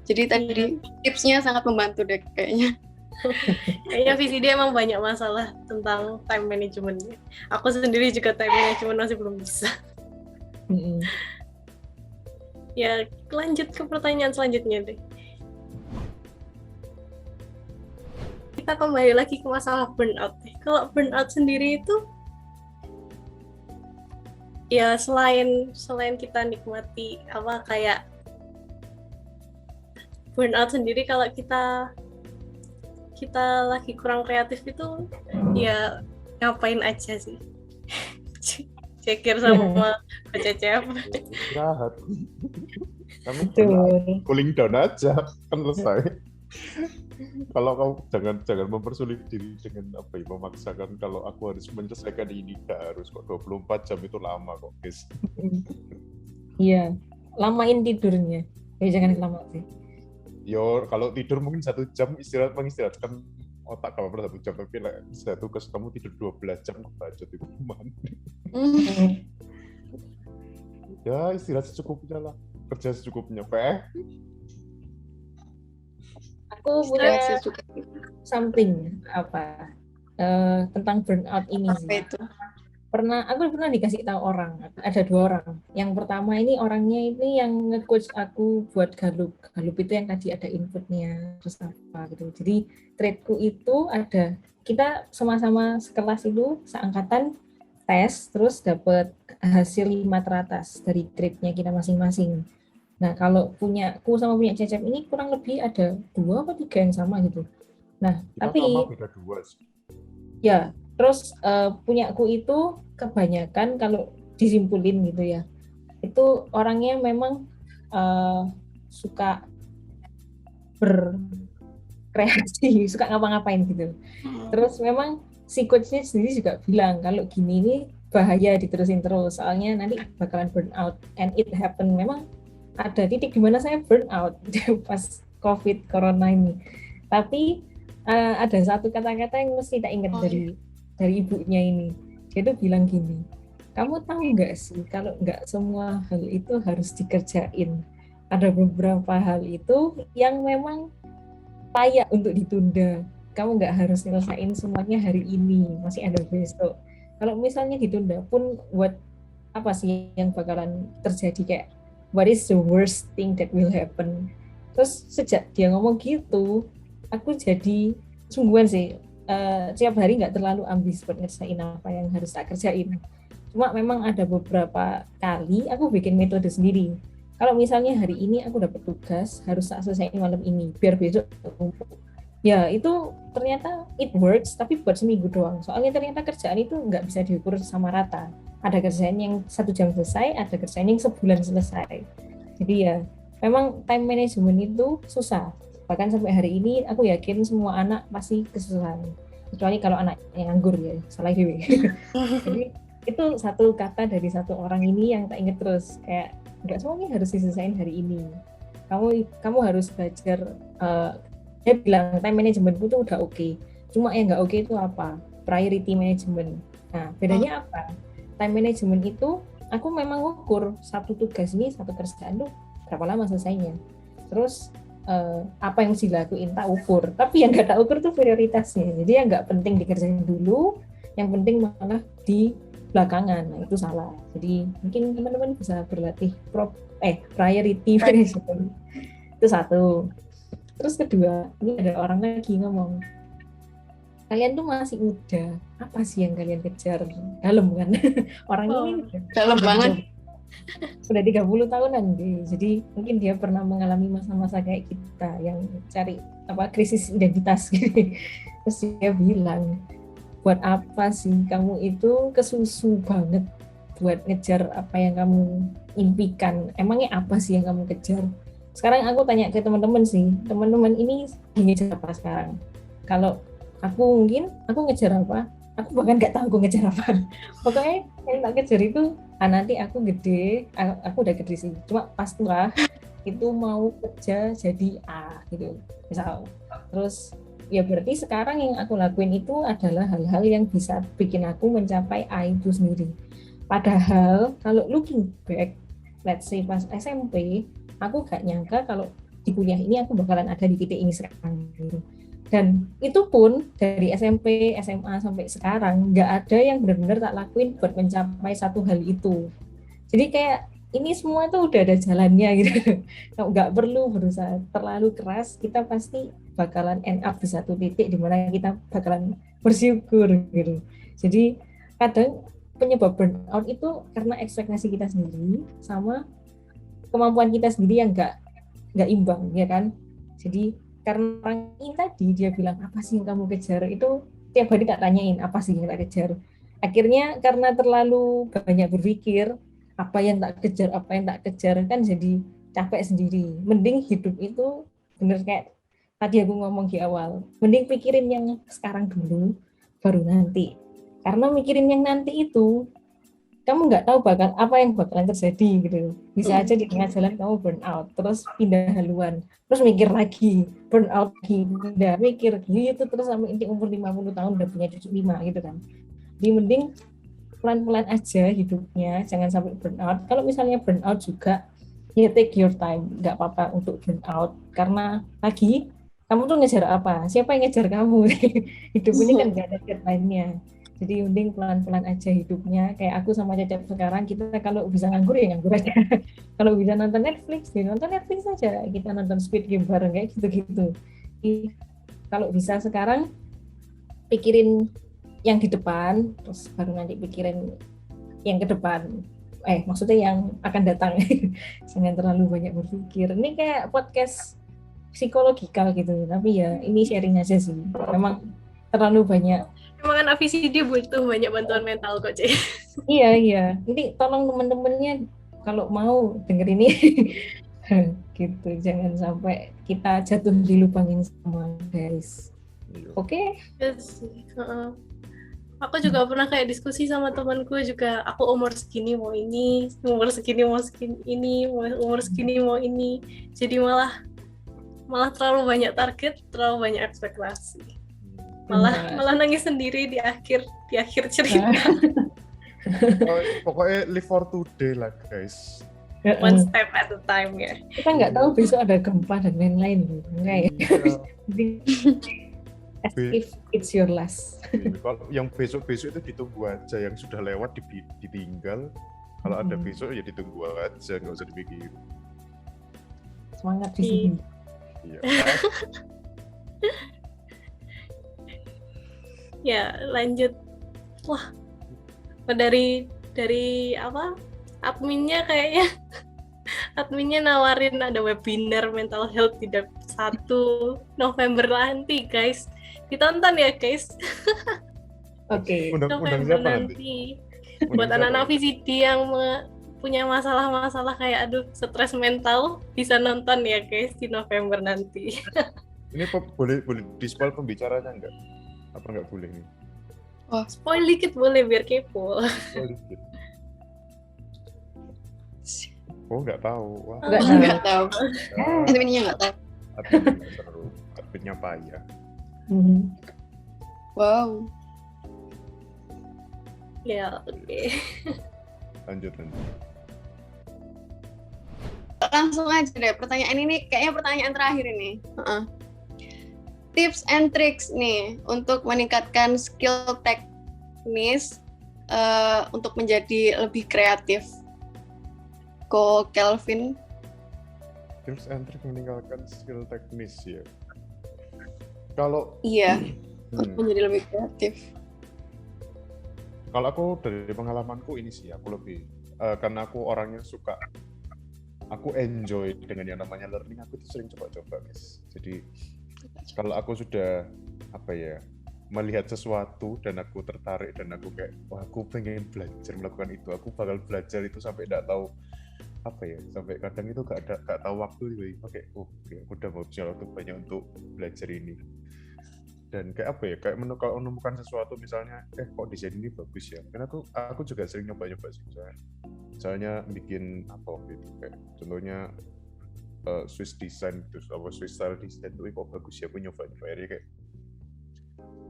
S3: Jadi tadi tipsnya sangat membantu deh kayaknya.
S2: Kayaknya VCD emang banyak masalah tentang time management. Aku sendiri juga time management masih belum bisa. Ya, lanjut ke pertanyaan selanjutnya deh. Kita kembali lagi ke masalah burnout. Kalau burnout sendiri itu, ya selain kita nikmati apa kayak burnout sendiri, kalau kita lagi kurang kreatif itu, ya ngapain aja sih? Cekir sama Cecep.
S4: Istirahat. Kamu cooling down aja kan selesai. Kalau kamu jangan mempersulit diri dengan apa ya, memaksakan kalau aku harus menyelesaikan ini, nggak harus kok 24 jam itu lama kok guys.
S1: Iya, lamain tidurnya. Jangan lama sih.
S4: Yo kalau tidur mungkin 1 jam, mengistirahatkan otak kamu per 1 jam, tapi saya tugas kamu tidur 12 jam kebacot itu gimana? Ya istirahat secukupnya lah, kerja secukupnya.
S1: Aku punya something tentang burnout ini sih.
S3: Itu?
S1: aku pernah dikasih tahu orang, ada 2 orang. Yang pertama ini orangnya ini yang nge-coach aku buat Galup. Galup itu yang tadi ada inputnya, terus apa gitu. Jadi tradeku itu ada, kita sama-sama sekelas itu, seangkatan tes, terus dapat hasil 5 teratas dari trade-nya kita masing-masing. Nah, kalau punya aku sama punya Cecep ini kurang lebih ada 2 atau 3 yang sama gitu. Nah,
S4: Kita
S1: tapi
S4: sama beda 2 sih.
S1: ya, terus punyaku itu kebanyakan kalau disimpulin gitu ya, itu orangnya memang suka berkreasi, suka ngapa-ngapain gitu. Terus memang si coachnya sendiri juga bilang kalau gini ini bahaya diterusin terus, soalnya nanti bakalan burn out. And it happen, memang ada titik di mana saya burn out pas COVID Corona ini. Tapi ada satu kata-kata yang mesti tak ingat dari ibunya ini. Dia tuh bilang gini, kamu tahu nggak sih kalau nggak semua hal itu harus dikerjain. Ada beberapa hal itu yang memang layak untuk ditunda. Kamu nggak harus nyelesain semuanya hari ini, masih ada besok. Kalau misalnya ditunda pun, buat apa sih yang bakalan terjadi, kayak what is the worst thing that will happen. Terus sejak dia ngomong gitu, aku jadi sungguhan sih, tiap hari nggak terlalu ambis buat ngerjain apa yang harus tak kerjain. Cuma memang ada beberapa kali aku bikin metode sendiri. Kalau misalnya hari ini aku dapat tugas harus tak selesaiin malam ini biar besok numpuk. Ya itu ternyata it works, tapi buat seminggu doang. Soalnya ternyata kerjaan itu nggak bisa diukur sama rata. Ada kerjaan yang 1 jam selesai, ada kerjaan yang sebulan selesai. Jadi ya memang time management itu susah. Bahkan sampai hari ini aku yakin semua anak pasti kesusahan. Kecuali kalau anak yang nganggur ya, salah dewe. Jadi itu satu kata dari satu orang ini yang tak inget terus, kayak nggak semuanya harus diselesaikan hari ini. Kamu harus belajar. Dia bilang time management itu udah oke. Cuma yang nggak oke itu apa? Priority management. Nah bedanya apa? Time management itu aku memang ukur satu tugas ini, satu kerjaan tuh berapa lama selesainya. Terus apa yang mesti dilakuin tak ukur. Tapi yang nggak tak ukur tuh prioritasnya. Jadi yang nggak penting dikerjain dulu, yang penting malah di belakangan. Nah itu salah. Jadi mungkin teman-teman bisa berlatih priority management. Itu satu. Terus kedua, ini ada orang lagi ngomong, kalian tuh masih muda, apa sih yang kalian kejar? Dalam kan? Orang ini
S3: dalam banget.
S1: Sudah 30 tahunan deh. Jadi mungkin dia pernah mengalami masa-masa kayak kita yang cari krisis identitas gitu. Terus dia bilang, buat apa sih kamu itu kesusu banget buat ngejar apa yang kamu impikan? Emangnya apa sih yang kamu kejar? Sekarang aku tanya ke teman-teman sih, teman-teman ini ngejar apa sekarang? Kalau aku ngejar apa? Aku bahkan nggak tahu aku ngejar apa. Pokoknya yang tak kejar itu, nanti aku gede, aku udah gede sih. Cuma pas tua itu mau kerja jadi A gitu, misal. Terus ya berarti sekarang yang aku lakuin itu adalah hal-hal yang bisa bikin aku mencapai A itu sendiri. Padahal kalau looking back, let's say pas SMP, aku gak nyangka kalau di kuliah ini aku bakalan ada di titik ini sekarang gitu. Dan itu pun dari SMP, SMA sampai sekarang gak ada yang benar-benar tak lakuin buat mencapai satu hal itu. Jadi kayak ini semua tuh udah ada jalannya gitu. Gak perlu berusaha terlalu keras, kita pasti bakalan end up di satu titik di mana kita bakalan bersyukur gitu. Jadi kadang penyebab burnout itu karena ekspektasi kita sendiri sama kemampuan kita sendiri yang nggak imbang, ya kan? Jadi karena orang ini tadi dia bilang apa sih yang kamu kejar, itu tiap hari tak tanyain apa sih yang tak kejar. Akhirnya karena terlalu banyak berpikir apa yang tak kejar kan jadi capek sendiri. Mending hidup itu bener kayak tadi aku ngomong di awal, mending pikirin yang sekarang dulu baru nanti. Karena mikirin yang nanti itu kamu nggak tahu apa yang bakalan terjadi gitu. Bisa aja di tengah jalan kamu burn out, terus pindah haluan, terus mikir lagi, burn out lagi, pindah, mikir gitu terus sampai inti umur 50 tahun udah punya cucu 5 gitu kan. Jadi mending pelan-pelan aja hidupnya, jangan sampai burn out. Kalau misalnya burn out juga, ya take your time, nggak apa-apa untuk burn out. Karena lagi, kamu tuh ngejar apa? Siapa yang ngejar kamu? Hidup ini kan nggak ada deadline-nya. Jadi mending pelan-pelan aja hidupnya. Kayak aku sama Cecep sekarang, kita kalau bisa nganggur ya nganggur aja. Kalau bisa nonton Netflix, ya nonton Netflix aja. Kita nonton Squid Game bareng kayak gitu-gitu. Kalau bisa sekarang pikirin yang di depan, terus baru nanti pikirin yang ke depan. Maksudnya yang akan datang. Jangan terlalu banyak berpikir. Ini kayak podcast psikologikal gitu. Tapi ya ini sharing aja sih. Memang terlalu banyak.
S2: Emang anak VCD butuh banyak bantuan mental kok, Cek.
S1: Iya. Ini tolong teman-temannya kalau mau denger ini gitu. Jangan sampai kita jatuh di lubang yang sama, guys.
S4: Iya.
S1: Oke?
S2: Yes. Aku juga pernah kayak diskusi sama temanku juga, aku umur segini mau ini, umur segini mau ini, umur segini mau ini. Jadi malah terlalu banyak target, terlalu banyak ekspektasi. Malah nangis sendiri di akhir cerita.
S4: Pokoknya live for today lah guys.
S2: One step at a time ya.
S1: Kita nggak tahu besok ada gempa dan lain-lain loh. Enggak ya? Jadi, as if it's your last.
S4: Kalau yang besok-besok itu ditunggu aja, yang sudah lewat ditinggal. Kalau ada besok ya ditunggu aja, nggak usah dipikirin.
S1: Semangat di sini.
S4: Iya.
S2: Ya, lanjut. Wah, dari apa? Adminnya nawarin ada webinar mental health di 1 November nanti, guys. Ditonton ya, guys.
S1: Oke.
S4: Undang
S2: November
S4: siapa
S2: nanti. Buat anak-anak VCD yang punya masalah-masalah kayak stres mental, bisa nonton ya, guys, di November nanti.
S4: Ini boleh di-spoil pembicaranya nggak? Apa nggak boleh nih?
S2: Spoil dikit boleh biar kepo.
S4: Oh, nggak tahu. Wah,
S3: Nggak tahu. Adminnya nggak tahu.
S4: adminnya payah.
S3: Wow.
S2: Ya, oke.
S4: Lanjut.
S3: Langsung aja deh, pertanyaan ini kayaknya pertanyaan terakhir ini. Tips and tricks nih untuk meningkatkan skill teknis untuk menjadi lebih kreatif. Ko Kelvin.
S4: Tips and tricks meningkatkan skill teknis ya. Kalau
S3: untuk menjadi lebih kreatif.
S4: Kalau aku dari pengalamanku ini sih, aku lebih karena aku orangnya suka, aku enjoy dengan yang namanya learning, aku tuh sering coba-coba, guys. Jadi kalau aku sudah melihat sesuatu dan aku tertarik dan aku kayak, wah aku pengen belajar melakukan itu, aku bakal belajar itu sampai tidak tahu sampai kadang itu gak tahu waktu. Oke, aku udah mau punya waktu banyak untuk belajar ini. Dan kayak kalau menemukan sesuatu misalnya, kok desain ini bagus ya, karena aku juga sering nyoba-nyoba sih, misalnya bikin apa gitu, kayak contohnya Swiss design gitu, Swiss style design itu kok bagus ya, aku nyoba-nyoba, jadi kayak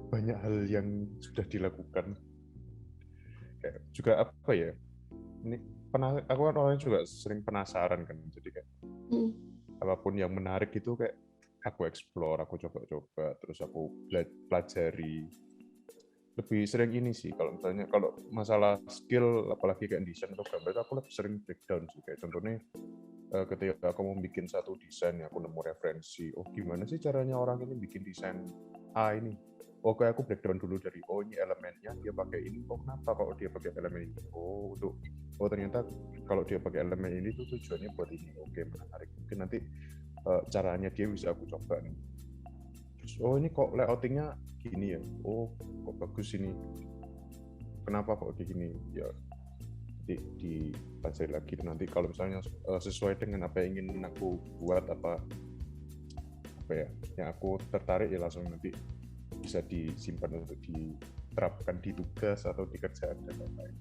S4: banyak hal yang sudah dilakukan. Kayak juga ini aku kan orangnya juga sering penasaran kan, jadi kayak apapun yang menarik itu kayak aku explore, aku coba-coba, terus aku pelajari. Lebih sering ini sih, kalau masalah skill, apalagi kayak desain atau gambar, itu aku lebih sering breakdown sih. Kayak contohnya ketika aku mau bikin satu desain, aku nemu referensi, gimana sih caranya orang ini bikin desain A ini? Kayak aku breakdown dulu dari, ini elemennya dia pakai ini, kenapa kalau dia pakai elemen ini? Ternyata kalau dia pakai elemen ini tuh tujuannya buat ini. Menarik. Mungkin nanti caranya dia bisa aku coba nih. Terus ini kok layoutingnya gini ya, kok bagus ini, kenapa kok kayak gini ya, dipelajari lagi. Nanti kalau misalnya sesuai dengan apa yang ingin aku buat, yang aku tertarik, ya langsung nanti bisa disimpan untuk diterapkan di tugas atau di kerjaan dan lain-lain.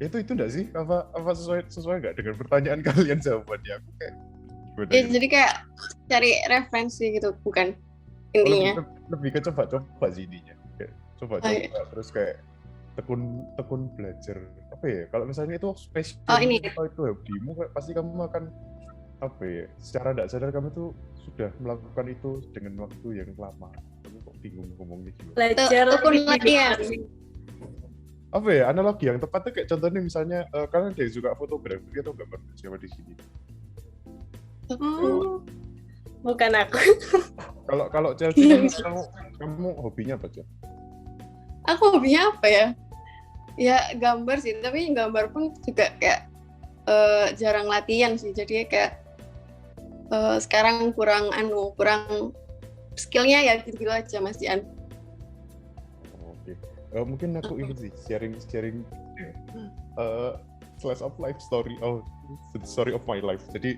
S4: Itu enggak sih, apa sesuai nggak dengan pertanyaan kalian jawabannya? Aku kayak
S3: jadi kayak cari referensi gitu, bukan intinya.
S4: Lebih ke coba-coba sih intinya. Kayak coba-coba, terus kayak tekun belajar. Kalau misalnya itu spesial atau itu hobimu, pasti kamu akan secara tidak sadar kamu tuh sudah melakukan itu dengan waktu yang lama. Kamu kok bingung ngomongnya gimana?
S2: Belajar
S3: tekun latihan.
S4: apa ya, analogi yang tepatnya kayak contohnya misalnya kalian ada yang suka fotografi atau gambar siapa di sini?
S2: Bukan aku.
S4: Kalau Chelsea kamu hobinya apa, Cel?
S3: Aku hobinya apa ya? Ya gambar sih, tapi gambar pun juga kayak jarang latihan sih. Jadi kayak sekarang kurang skillnya ya gitu-gitu aja Mas Dian.
S4: Oke. Mungkin aku ini sih sharing slice of life story, the story of my life. Jadi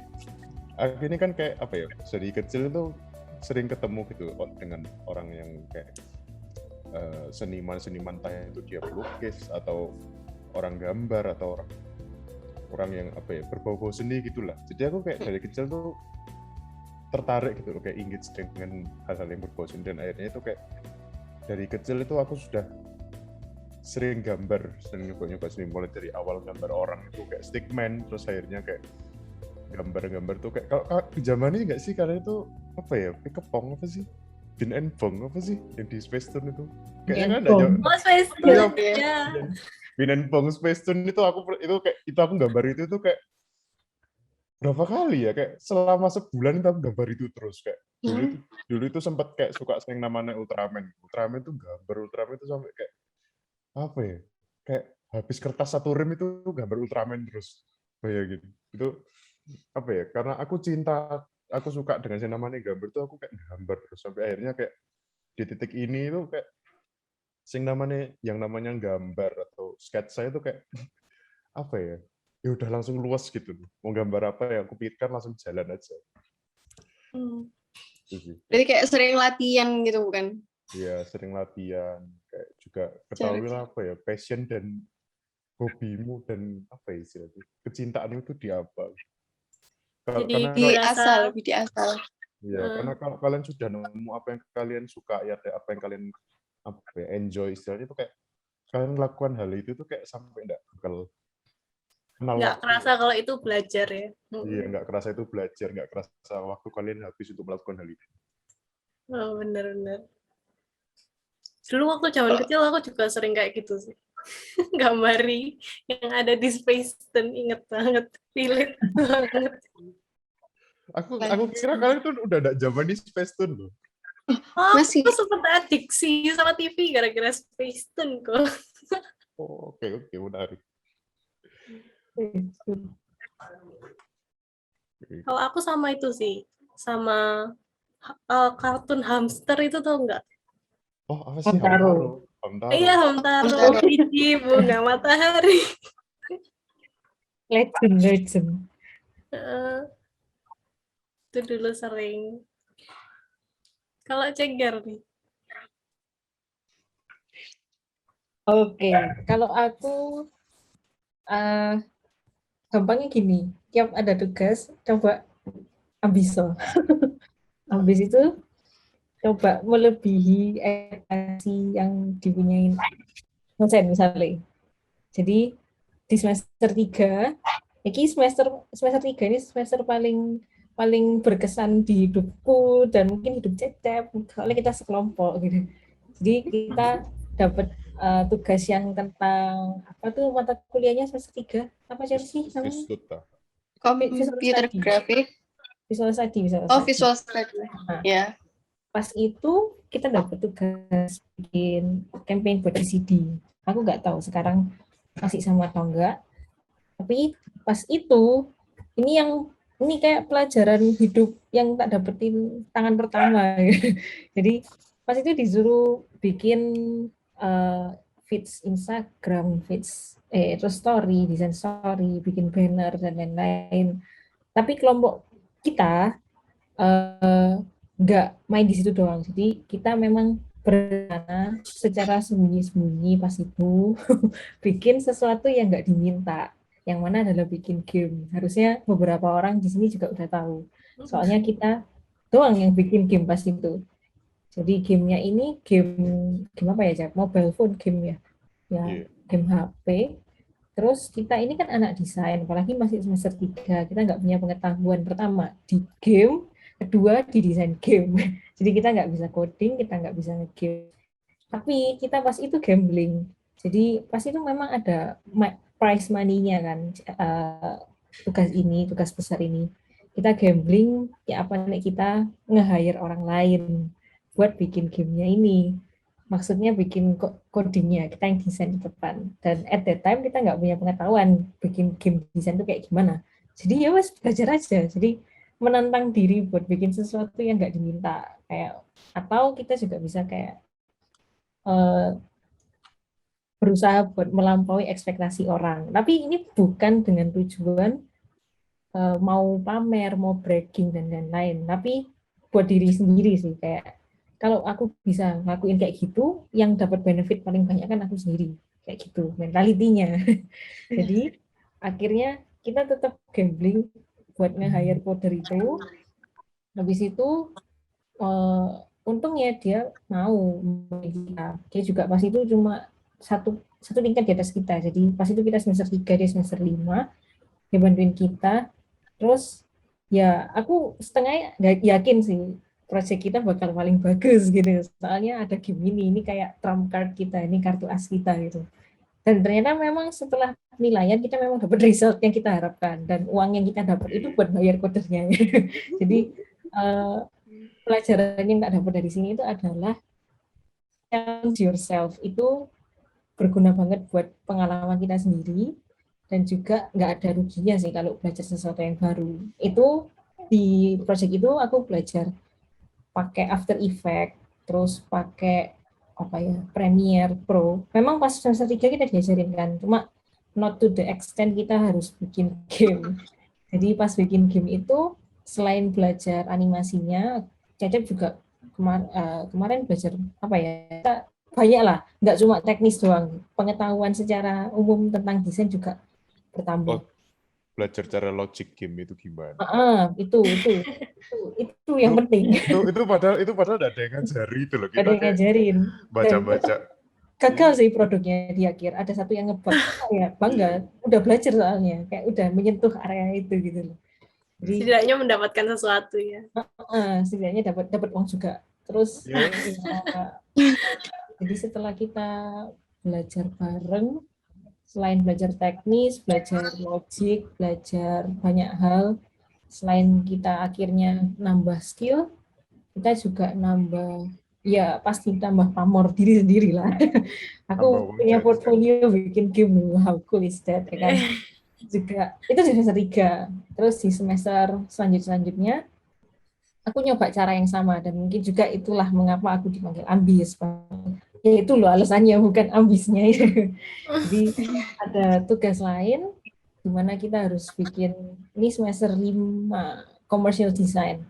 S4: aku ini kan kayak apa ya, dari kecil itu sering ketemu gitu dengan orang yang kayak seniman entah itu dia pelukis atau orang gambar atau orang yang apa ya berbau-bau seni gitulah. Jadi aku kayak dari kecil tuh tertarik gitu kayak engage dengan hal-hal yang berbau seni, dan akhirnya itu kayak dari kecil itu aku sudah sering nyoba seni, mulai dari awal gambar orang itu kayak stickman, terus akhirnya kayak gambar tuh kayak kalau di zaman ini nggak sih, karena itu apa ya, Pikepong apa sih, Bin and Bong apa sih yang di Space Tune itu kayaknya kan ada
S2: Oh, Space
S4: Iya,
S2: Tune. Ya.
S4: Bin and Bong Space Tune itu aku gambar itu tuh kayak berapa kali ya, kayak selama sebulan itu aku gambar itu terus kayak dulu itu sempat kayak suka yang namanya Ultraman tuh gambar Ultraman itu sampai kayak apa ya, kayak habis kertas 1 rem itu gambar Ultraman terus, kayak gitu. Itu apa ya, karena aku suka dengan yang namanya gambar tuh, aku kayak gambar terus sampai akhirnya kayak di titik ini itu kayak yang namanya gambar atau sketsa itu kayak apa ya, ya udah langsung luas gitu, mau gambar apa ya aku pikirkan langsung jalan aja.
S3: Jadi kayak sering latihan gitu bukan?
S4: Iya, sering latihan, kayak juga ketahui lah apa ya passion dan hobimu dan apa ya istilahnya, kecintaanmu itu di apa.
S2: Jadi
S3: Lebih diasal.
S4: Iya, karena kalau kalian sudah nemu apa yang kalian suka ya, apa yang kalian enjoy istilahnya, itu kayak kalian melakukan hal itu tuh kayak sampai enggak bakal kenal
S2: nggak
S4: waktu.
S2: kerasa kalau itu belajar ya.
S4: Iya, nggak kerasa itu belajar, nggak kerasa waktu kalian habis untuk melakukan hal itu.
S2: Oh, bener-bener. Dulu waktu zaman kecil aku juga sering kayak gitu sih. Gambari yang ada di Space Tune, inget banget, relate banget.
S4: Aku kira kalian tuh udah ada zaman di Space Tune loh.
S2: Oh,
S3: Masih.
S2: aku sempat adiksi sama TV gara-gara Space Tune kok.
S4: Oh, oke, menarik.
S2: Kalau aku sama itu sih, sama kartun hamster itu tau nggak?
S4: Oh, apa sih
S1: Hamtaro.
S4: Hamtaro?
S2: Iya, Hamtaro, biji bunga matahari.
S1: Legend.
S2: Itu dulu sering. Kalau Ceger nih?
S1: Oke, kalau aku gampangnya gini, tiap ada tugas coba ambiso. Ambis itu coba melebihi ekspektasi yang dipunyain dosen misalnya. Jadi di semester 3, semester 3 ini semester paling berkesan di hidupku dan mungkin hidup Cecep, soalnya kita sekelompok gitu. Jadi kita dapat tugas yang tentang apa tuh mata kuliahnya semester 3 apa sih namanya?
S3: Computer graphic.
S1: Visual study.
S3: Visual study.
S1: Nah,
S3: Ya.
S1: pas itu kita dapat tugas bikin campaign buat VCD. Aku nggak tahu sekarang masih sama atau enggak. Tapi pas itu ini kayak pelajaran hidup yang tak dapetin tangan pertama. Jadi pas itu disuruh bikin feeds Instagram, terus story, desain story, bikin banner dan lain-lain. Tapi kelompok kita nggak main di situ doang. Jadi kita memang berencana secara sembunyi-sembunyi pas itu bikin sesuatu yang nggak diminta. Yang mana adalah bikin game. Harusnya beberapa orang di sini juga udah tahu. Soalnya kita doang yang bikin game pas itu. Jadi gamenya ini game apa ya, Jap? Mobile phone game ya. Ya, game HP. Terus kita ini kan anak desain, apalagi masih semester 3, kita nggak punya pengetahuan pertama di game, kedua di desain game. Jadi kita nggak bisa coding, kita nggak bisa nge-game. Tapi kita pas itu gambling. Jadi pas itu memang ada prize money-nya kan, tugas ini, tugas besar ini. Kita gambling, ya apa nih kita nge-hire orang lain buat bikin gamenya ini. Maksudnya bikin codingnya, kita yang desain di depan. Dan at that time kita nggak punya pengetahuan bikin game desain itu kayak gimana. Jadi ya wes belajar aja. Jadi menantang diri buat bikin sesuatu yang nggak diminta. Kayak atau kita juga bisa kayak berusaha buat melampaui ekspektasi orang. Tapi ini bukan dengan tujuan mau pamer, mau bragging dan lain-lain. Tapi buat diri sendiri sih, kayak kalau aku bisa ngakuin kayak gitu, yang dapat benefit paling banyak kan aku sendiri, kayak gitu mentalitinya. Jadi akhirnya kita tetap gambling buat nge-hire coder itu. Habis itu untungnya dia mau kita. Dia juga pas itu cuma satu tingkat di atas kita. Jadi pas itu kita semester 3, dia semester 5, dia bantuin kita. Terus ya aku setengah yakin sih proyek kita bakal paling bagus gitu. Soalnya ada game ini kayak trump card kita, ini kartu as kita gitu. Dan ternyata memang setelah penilaian kita memang dapat result yang kita harapkan, dan uang yang kita dapat itu buat bayar kodernya. Jadi pelajaran yang tak dapat dari sini itu adalah challenge yourself, itu berguna banget buat pengalaman kita sendiri, dan juga nggak ada ruginya sih kalau belajar sesuatu yang baru. Itu di project itu aku belajar pakai After Effects, terus pakai apa ya, Premiere Pro. Memang pas semester 3 kita diajarin kan, cuma not to the extent kita harus bikin game. Jadi pas bikin game itu selain belajar animasinya, Cecep juga kemarin belajar apa ya, banyak lah, nggak cuma teknis doang, pengetahuan secara umum tentang desain juga bertambah.
S4: Belajar cara logic game itu gimana?
S1: Itu yang penting.
S4: Itu padahal ada yang ngajari itu loh. Kita
S1: Ada yang ngajarin.
S4: baca-baca.
S1: Gagal sih produknya di akhir. Ada satu yang ngebug. Ya bangga, udah belajar soalnya, kayak udah menyentuh area itu gitu loh. Jadi
S2: Setidaknya mendapatkan sesuatu ya.
S1: setidaknya dapat uang juga. Terus jadi setelah kita belajar bareng, selain belajar teknis, belajar logik, belajar banyak hal, selain kita akhirnya nambah skill, kita juga nambah, ya pasti tambah pamor diri sendiri lah. Aku punya portfolio bikin game, how cool is that, ya kan? Juga itu di semester 3. Terus di semester selanjutnya aku nyoba cara yang sama, dan mungkin juga itulah mengapa aku dipanggil ambis. Ya itu loh alasannya, bukan ambisnya. Jadi ada tugas lain di mana kita harus bikin, ini semester 5 commercial design.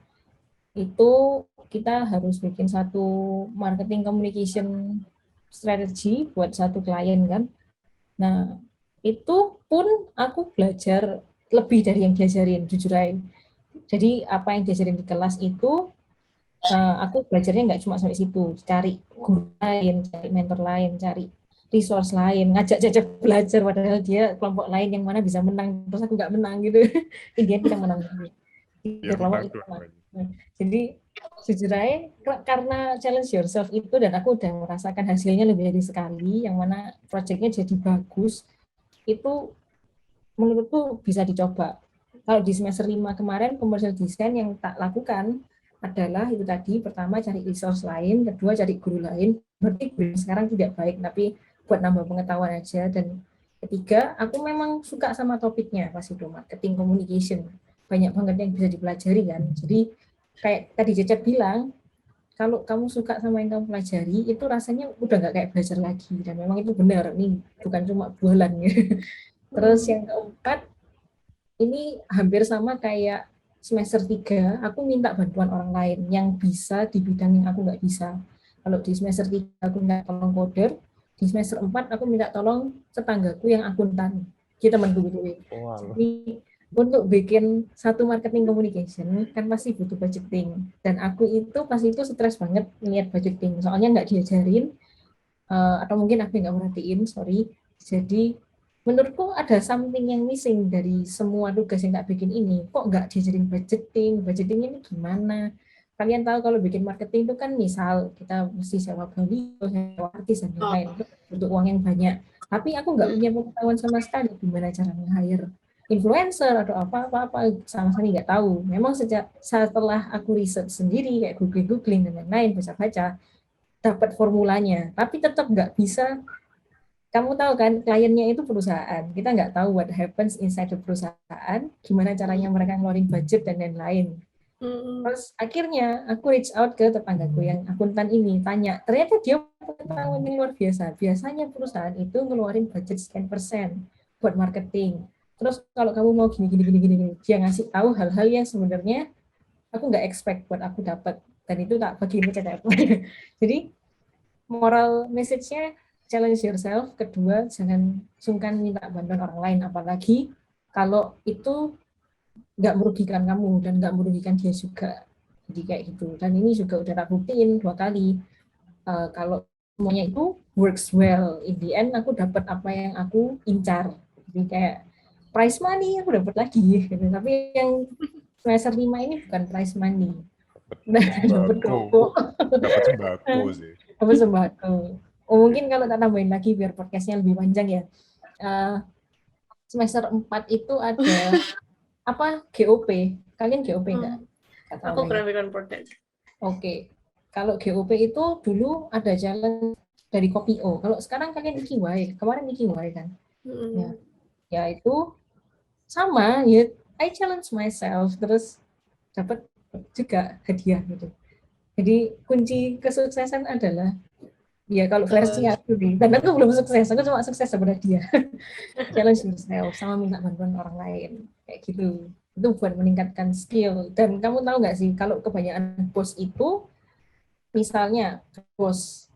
S1: Itu kita harus bikin satu marketing communication strategy buat satu klien kan. Nah, itu pun aku belajar lebih dari yang diajarin, jujur aja. Jadi apa yang diajarin di kelas itu aku belajarnya nggak cuma sampai situ, cari guru lain, cari mentor lain, cari resource lain, ngajak Cecep belajar padahal dia kelompok lain yang mana bisa menang, terus aku nggak menang gitu. Intinya kita menang.
S4: Ya,
S1: kelompok itu menang. Jadi jujur aja, karena challenge yourself itu, dan aku udah merasakan hasilnya lebih dari sekali, yang mana projectnya jadi bagus, itu menurutku bisa dicoba. Kalau di semester 5 kemarin, commercial design yang tak lakukan adalah itu tadi, pertama cari resource lain, kedua cari guru lain, berarti sekarang tidak baik, tapi buat nambah pengetahuan aja, dan ketiga, aku memang suka sama topiknya pas itu, marketing communication, banyak banget yang bisa dipelajari kan. Jadi kayak tadi Cecep bilang, kalau kamu suka sama yang kamu pelajari, itu rasanya udah nggak kayak belajar lagi, dan memang itu benar, nih bukan cuma bualan. Terus yang keempat, ini hampir sama kayak semester 3, aku minta bantuan orang lain yang bisa di bidang yang aku nggak bisa. Kalau di semester 3 aku minta tolong coder, di semester 4 aku minta tolong tetanggaku yang akuntan, kita temanku gitu. Jadi untuk bikin satu marketing communication kan pasti butuh budgeting, dan aku itu pas itu stres banget niat budgeting, soalnya nggak diajarin, atau mungkin aku nggak merhatiin, sorry. Jadi menurutku ada something yang missing dari semua tugas yang tak bikin ini. Kok nggak diajarin budgeting ini gimana? Kalian tahu kalau bikin marketing itu kan misal kita mesti sewa beli, sewa artis dan lain-lain. butuh uang yang banyak. Tapi aku nggak punya pengetahuan sama sekali gimana cara nge-hire influencer atau apa-apa sama sekali nggak tahu. Memang setelah aku riset sendiri kayak googling dan lain-lain, baca-baca, dapat formulanya, tapi tetap nggak bisa. Kamu tahu kan, kliennya itu perusahaan. Kita nggak tahu what happens inside the perusahaan, gimana caranya mereka ngeluarin budget dan lain-lain. Terus akhirnya aku reach out ke tetanggaku yang akuntan ini, tanya, ternyata dia pengetahuan yang luar biasa. Biasanya perusahaan itu ngeluarin budget sekian persen buat marketing. Terus kalau kamu mau gini, dia ngasih tahu hal-hal yang sebenarnya aku nggak expect buat aku dapat. Dan itu tak begini CTF. Jadi moral message-nya challenge yourself. Kedua, jangan sungkan minta bantuan orang lain, apalagi kalau itu nggak merugikan kamu dan nggak merugikan dia juga. Jadi kayak gitu. Dan ini juga udah tak buktiin 2 kali. Kalau semuanya itu works well, in the end aku dapat apa yang aku incar. Jadi kayak prize money aku dapat lagi. Gitu. Tapi yang semester 5 ini bukan prize money. Dapat kerupuk.
S4: Dapat sembako sih.
S1: Dapat sembako. Mungkin kalau tak tambahin lagi biar podcastnya lebih panjang ya. Semester 4 itu ada apa GOP. Kalian GOP nggak?
S2: Aku Graphic Product.
S1: Oke. Kalau GOP itu dulu ada jalan dari Kopio. Kalau sekarang kalian Ikiwai. Kemarin Ikiwai kan. Ya itu sama ya. I challenge myself terus dapat juga hadiah gitu. Jadi kunci kesuksesan adalah ya kalau versi aku nih, dan aku belum sukses, aku cuma sukses sebenarnya dia. Challenge yourself sama minta bantuan orang lain kayak gitu. Itu buat meningkatkan skill. Dan kamu tahu nggak sih kalau kebanyakan bos itu, misalnya bos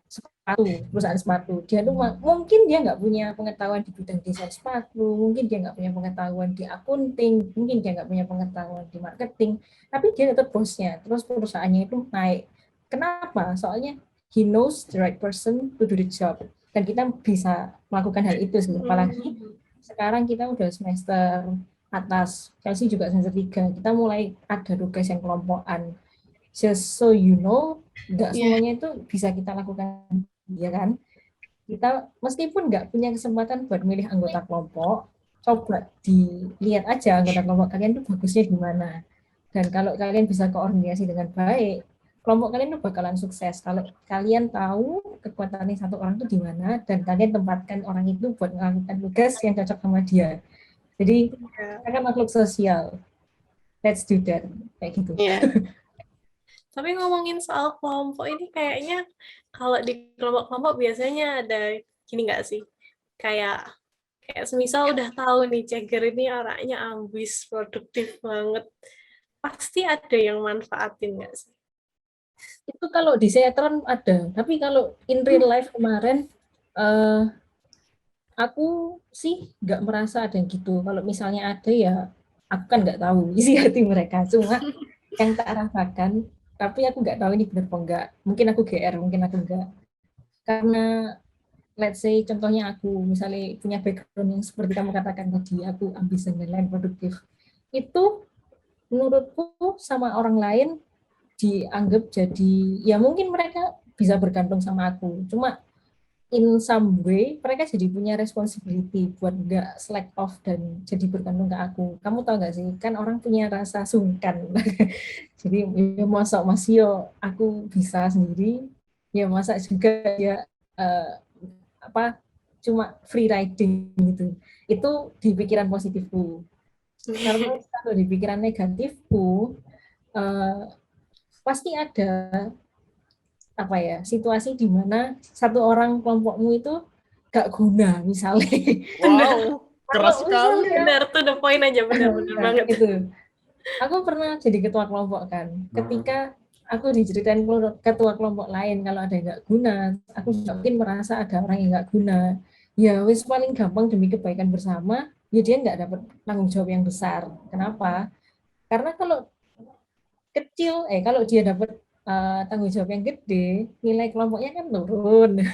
S1: sepatu, perusahaan sepatu, dia tuh mungkin dia nggak punya pengetahuan di bidang desain sepatu, mungkin dia nggak punya pengetahuan di akunting, mungkin dia nggak punya pengetahuan di marketing, tapi dia tetap bosnya. Terus perusahaannya itu naik. Kenapa? Soalnya he knows the right person to do the job. Dan kita bisa melakukan hal itu sih. Apalagi sekarang kita udah semester atas, Chelsea juga semester 3. Kita mulai ada tugas yang kelompokan. Just so you know, nggak semuanya itu bisa kita lakukan, ya kan? Kita meskipun nggak punya kesempatan buat milih anggota kelompok, coba dilihat aja anggota kelompok kalian tuh bagusnya di mana. Dan kalau kalian bisa koordinasi dengan baik, kelompok kalian tuh bakalan sukses. Kalau kalian tahu kekuatannya satu orang itu di mana dan kalian tempatkan orang itu buat melakukan tugas yang cocok sama dia. Jadi kita kan makhluk sosial. Let's do that. Kayak gitu.
S2: Tapi ngomongin soal kelompok ini kayaknya kalau di kelompok-kelompok biasanya ada gini nggak sih? Kayak semisal udah tahu nih Ceger ini orangnya ambis, produktif banget. Pasti ada yang manfaatin nggak sih?
S1: Itu kalau di sinetron ada, tapi kalau in real life kemarin aku sih nggak merasa ada yang gitu. Kalau misalnya ada ya aku kan nggak tahu isi hati mereka, cuma yang tak rasakan, tapi aku nggak tahu ini benar apa enggak. Mungkin aku GR, mungkin aku enggak. Karena let's say contohnya aku misalnya punya background yang seperti kamu katakan tadi, aku ambis dan lain produktif. Itu menurutku sama orang lain dianggap jadi, ya mungkin mereka bisa bergantung sama aku. Cuma in some way mereka jadi punya responsibility buat nggak slack off dan jadi bergantung ke aku. Kamu tahu nggak sih, kan orang punya rasa sungkan. Jadi ya masa masih aku bisa sendiri, ya masa juga ya cuma free riding gitu. Itu di pikiran positifku. Karena kalau di pikiran negatifku pasti ada situasi di mana satu orang kelompokmu itu gak guna misalnya.
S4: Wow, keras sekali.
S2: Benar tuh, the point aja, benar banget.
S1: Gitu. Aku pernah jadi ketua kelompok kan. Ketika aku diceritain ketua kelompok lain kalau ada yang gak guna, aku mungkin merasa ada orang yang gak guna. Ya wis paling gampang demi kebaikan bersama, ya dia nggak dapat tanggung jawab yang besar. Kenapa? Karena kalau kecil, kalau dia dapat tanggung jawab yang gede, nilai kelompoknya kan turun.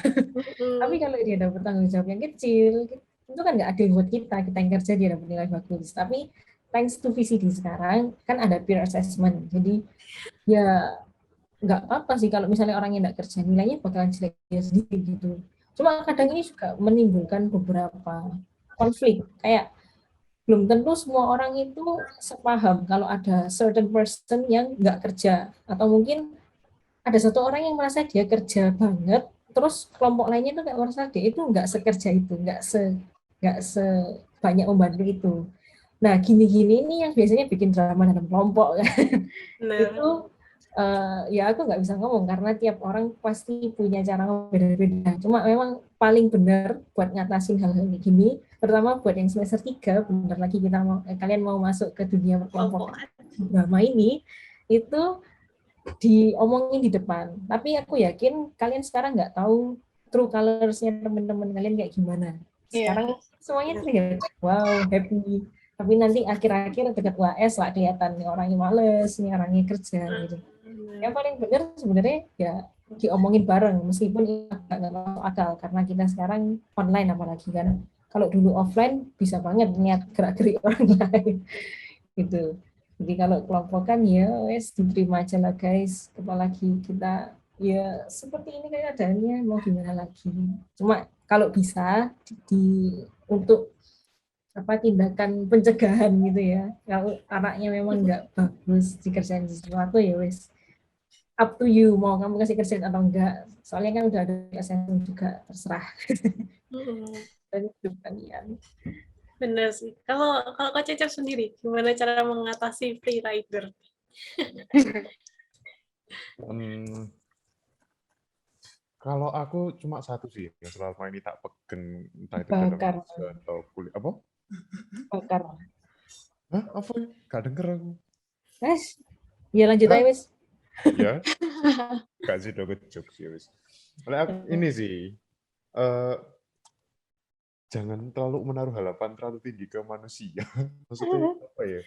S1: Tapi kalau dia dapat tanggung jawab yang kecil, itu kan nggak adil buat kita yang kerja dia dapat nilai bagus. Tapi thanks to VCD sekarang, kan ada peer assessment. Jadi ya nggak apa-apa sih kalau misalnya orang yang nggak kerja, nilainya bakalan jelek dia sendiri gitu. Cuma kadang ini juga menimbulkan beberapa konflik. Kayak belum tentu semua orang itu sepaham kalau ada certain person yang nggak kerja. Atau mungkin ada satu orang yang merasa dia kerja banget, terus kelompok lainnya itu nggak merasa dia itu nggak sekerja itu, nggak sebanyak membantu itu. Nah, gini-gini ini yang biasanya bikin drama dalam kelompok kan.
S2: Nah,
S1: Itu ya aku nggak bisa ngomong karena tiap orang pasti punya cara ngomong beda-beda. Cuma memang paling benar buat ngatasin hal-hal kayak gini, terutama buat yang semester 3, benar lagi kita kalian mau masuk ke dunia perkelompokan
S2: kelompokan.
S1: drama ini, itu diomongin di depan. Tapi aku yakin kalian sekarang nggak tahu true colors-nya teman-teman kalian kayak gimana.
S3: Iya.
S1: Sekarang semuanya terlihat wow, happy. Tapi nanti akhir-akhir dekat UAS lah kelihatan nih orangnya males, nih orangnya kerja gitu. Yang paling benar sebenarnya ya diomongin bareng meskipun nggak masuk akal karena kita sekarang online apalagi kan. Kalau dulu offline bisa banget niat gerak-gerik orang lain gitu. Jadi kalau kelompokan ya wes diterima aja lah guys. Apalagi kita ya seperti ini keadaannya mau gimana lagi. Cuma kalau bisa untuk apa tindakan pencegahan gitu ya. Kalau anaknya memang nggak bagus dikerjain sesuatu ya wes up to you mau kamu kasih kerjaan atau enggak. Soalnya kan udah ada assessment juga terserah dari hidup kalian.
S2: Bener sih. Kalau kalau Kak Cecep sendiri, gimana cara mengatasi free rider?
S4: Hmm, kalau aku cuma satu sih yang selama ini tak pegang, entah itu dalam
S1: Bakar,
S4: kerja atau kuliah. Apa?
S1: bakar.
S4: Hah? Apa? Gak denger aku.
S1: Guys, ya lanjut
S4: Hah?
S1: aja wes.
S4: Ya, gak sih dong jokes ya wis. Ini sih, eh, jangan terlalu menaruh harapan terlalu tinggi ke manusia. Maksudnya apa ya?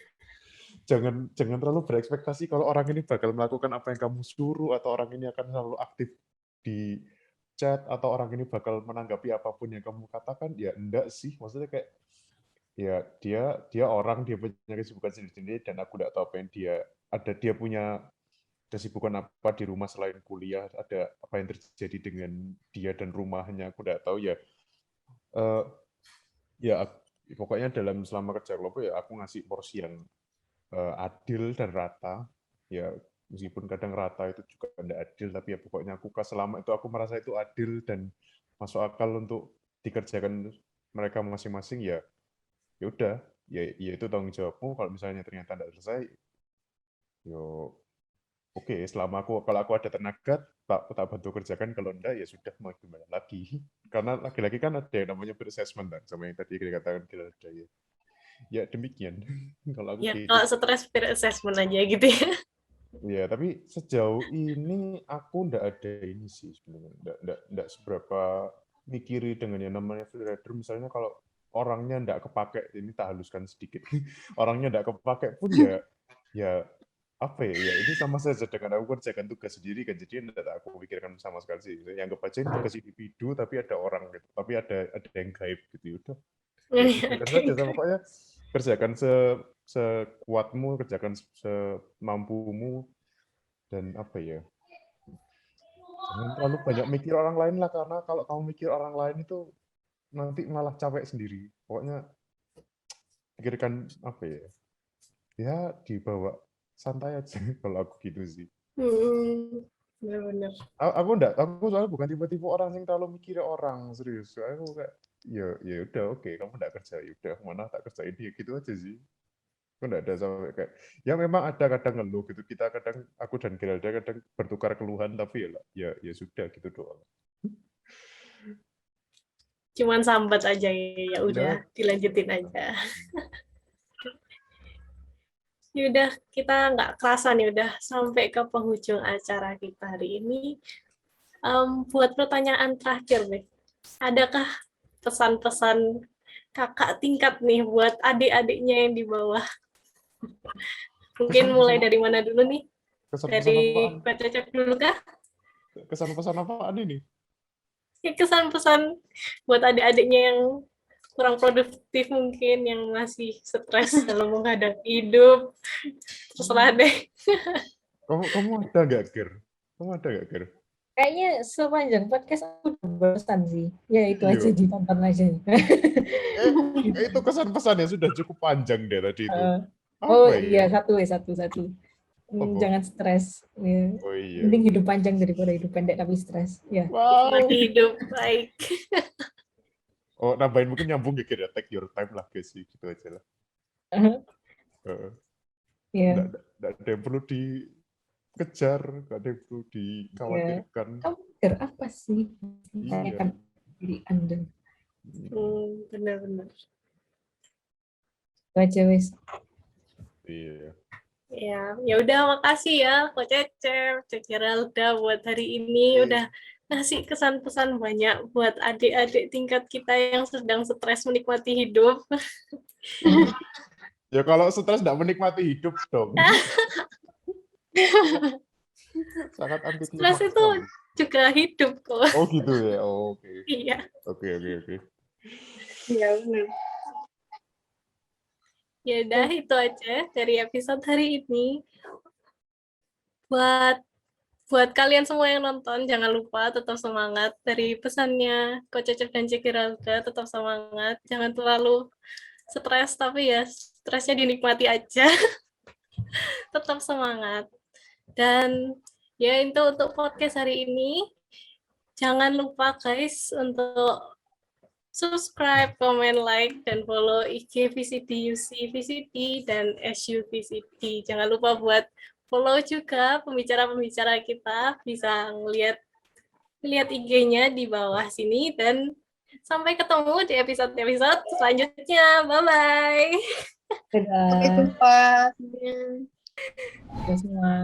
S4: Jangan terlalu berekspektasi kalau orang ini bakal melakukan apa yang kamu suruh atau orang ini akan selalu aktif di chat atau orang ini bakal menanggapi apapun yang kamu katakan. Ya enggak sih, maksudnya kayak ya dia orang, dia punya kesibukan sendiri-sendiri dan aku enggak tahu apa yang dia punya kesibukan apa di rumah selain kuliah, ada apa yang terjadi dengan dia dan rumahnya aku enggak tahu ya. Eh, ya pokoknya selama kerja kelompok ya aku ngasih porsi yang adil dan rata. Ya meskipun kadang rata itu juga tidak adil, tapi ya pokoknya aku selama itu aku merasa itu adil dan masuk akal untuk dikerjakan mereka masing-masing ya. Ya udah, ya itu tanggung jawabmu. Kalau misalnya ternyata tidak selesai, yo oke, kalau aku ada tenaga tak bantu kerjakan, kalau enggak ya sudah mau gimana lagi. Karena lagi-lagi kan ada yang namanya assessment kan, sama yang tadi dikatakan kita ada ya. Ya demikian. Kalau aku
S2: Ya,
S4: gitu
S2: kalau
S4: sih.
S2: stres peer assessment aja gitu ya.
S4: Ya, tapi sejauh ini aku ndak ada ini sih sebenarnya. Ndak seberapa mikiri dengan yang namanya freerider. Misalnya kalau orangnya ndak kepake, ini tak haluskan sedikit. Orangnya ndak kepake pun ya apa ya ini sama saja dengan aku kerjakan tugas sendiri kan, jadi ndak aku pikirkan sama sekali sih. Yang kebaca ini tugas individu tapi ada orang gitu, tapi ada yang gaib gitu. Udah, ya kerjakan saja sama pokoknya kerjakan sekuatmu, kerjakan semampumu, dan apa ya, jangan terlalu banyak mikir orang lain lah, karena kalau kamu mikir orang lain itu nanti malah capek sendiri. Pokoknya pikirkan apa ya, ya dibawa santai aja kalau aku gitu sih.
S2: Benar-benar.
S4: Aku soalnya bukan tipe-tipe orang yang terlalu mikir orang, serius. Aku kayak ya udah, oke, kamu nggak kerja, ya udah mana tak kerjain dia gitu aja sih. Aku nggak ada sampai kayak ya memang ada kadang ngeluh gitu, kita kadang aku dan Geralda kadang bertukar keluhan, tapi ya sudah gitu doang.
S2: Cuman sambat aja ya udah
S4: Ya,
S2: dilanjutin aja. Ya udah kita nggak kerasa nih udah sampai ke penghujung acara kita hari ini. Buat pertanyaan terakhir nih, adakah pesan-pesan kakak tingkat nih buat adik-adiknya yang di bawah? Mungkin mulai
S4: kesan-pesan
S2: dari mana dulu nih?
S4: kesan-pesan
S2: Dari
S4: apaan?
S2: Kak Cecep dulu kah?
S4: Kesan-pesan apaan ini?
S2: Ya, kesan-pesan buat adik-adiknya yang kurang produktif mungkin, yang masih stres dalam menghadapi hidup. Terserah deh.
S4: Kamu ada nggak, Ger? Kamu ada nggak, Ger?
S1: Kayaknya sepanjang podcast aku udah bosan sih. Ya itu aja
S4: Iya.
S1: ditonton aja.
S4: Itu kesan-pesannya sudah cukup panjang deh tadi itu.
S1: Eh, oh
S4: Apa
S1: iya,
S4: ya?
S1: satu.
S4: Apa?
S1: Jangan stres. Ya.
S4: Oh iya.
S1: Mending hidup panjang daripada hidup pendek tapi stres. Ya.
S2: Nikmati
S4: Wow.
S2: hidup baik.
S4: Oh, nambahin mungkin nyambung ya kira take your time lah guys sih gitu aja lah. Eh,
S1: Ya.
S4: nggak ada yang perlu dikejar, nggak ada yang perlu
S1: Ya.
S4: dikhawatirkan.
S1: Kamu pikir apa sih?
S4: Iya.
S1: Tanyakan diri Anda.
S2: Benar-benar.
S1: Itu aja wes.
S4: Iya.
S2: Ya udah, makasih ya Coach Cecep, Coach Geralda buat hari ini udah ngasih kesan-pesan banyak buat adik-adik tingkat kita yang sedang stres menikmati hidup.
S4: Ya kalau stres nggak menikmati hidup dong. Sangat anti
S2: Stres itu juga hidup kok.
S4: Oh gitu ya. Oh, oke.
S2: Iya.
S4: Oke.
S2: Iya benar. Ya udah itu aja dari episode hari ini. Buat kalian semua yang nonton, jangan lupa tetap semangat. Dari pesannya Coach Cecep dan Cik Geralda, tetap semangat. Jangan terlalu stres, tapi ya stresnya dinikmati aja. Tetap semangat. Dan ya itu untuk podcast hari ini. Jangan lupa guys untuk subscribe, comment, like, dan follow IG VCD UC VCD dan SU VCD. Jangan lupa buat follow juga pembicara-pembicara kita, bisa ngeliat IG-nya di bawah sini, dan sampai ketemu di episode-episode selanjutnya. Bye-bye.
S3: Sampai
S1: Dadah.
S3: jumpa.
S1: Dadah semua.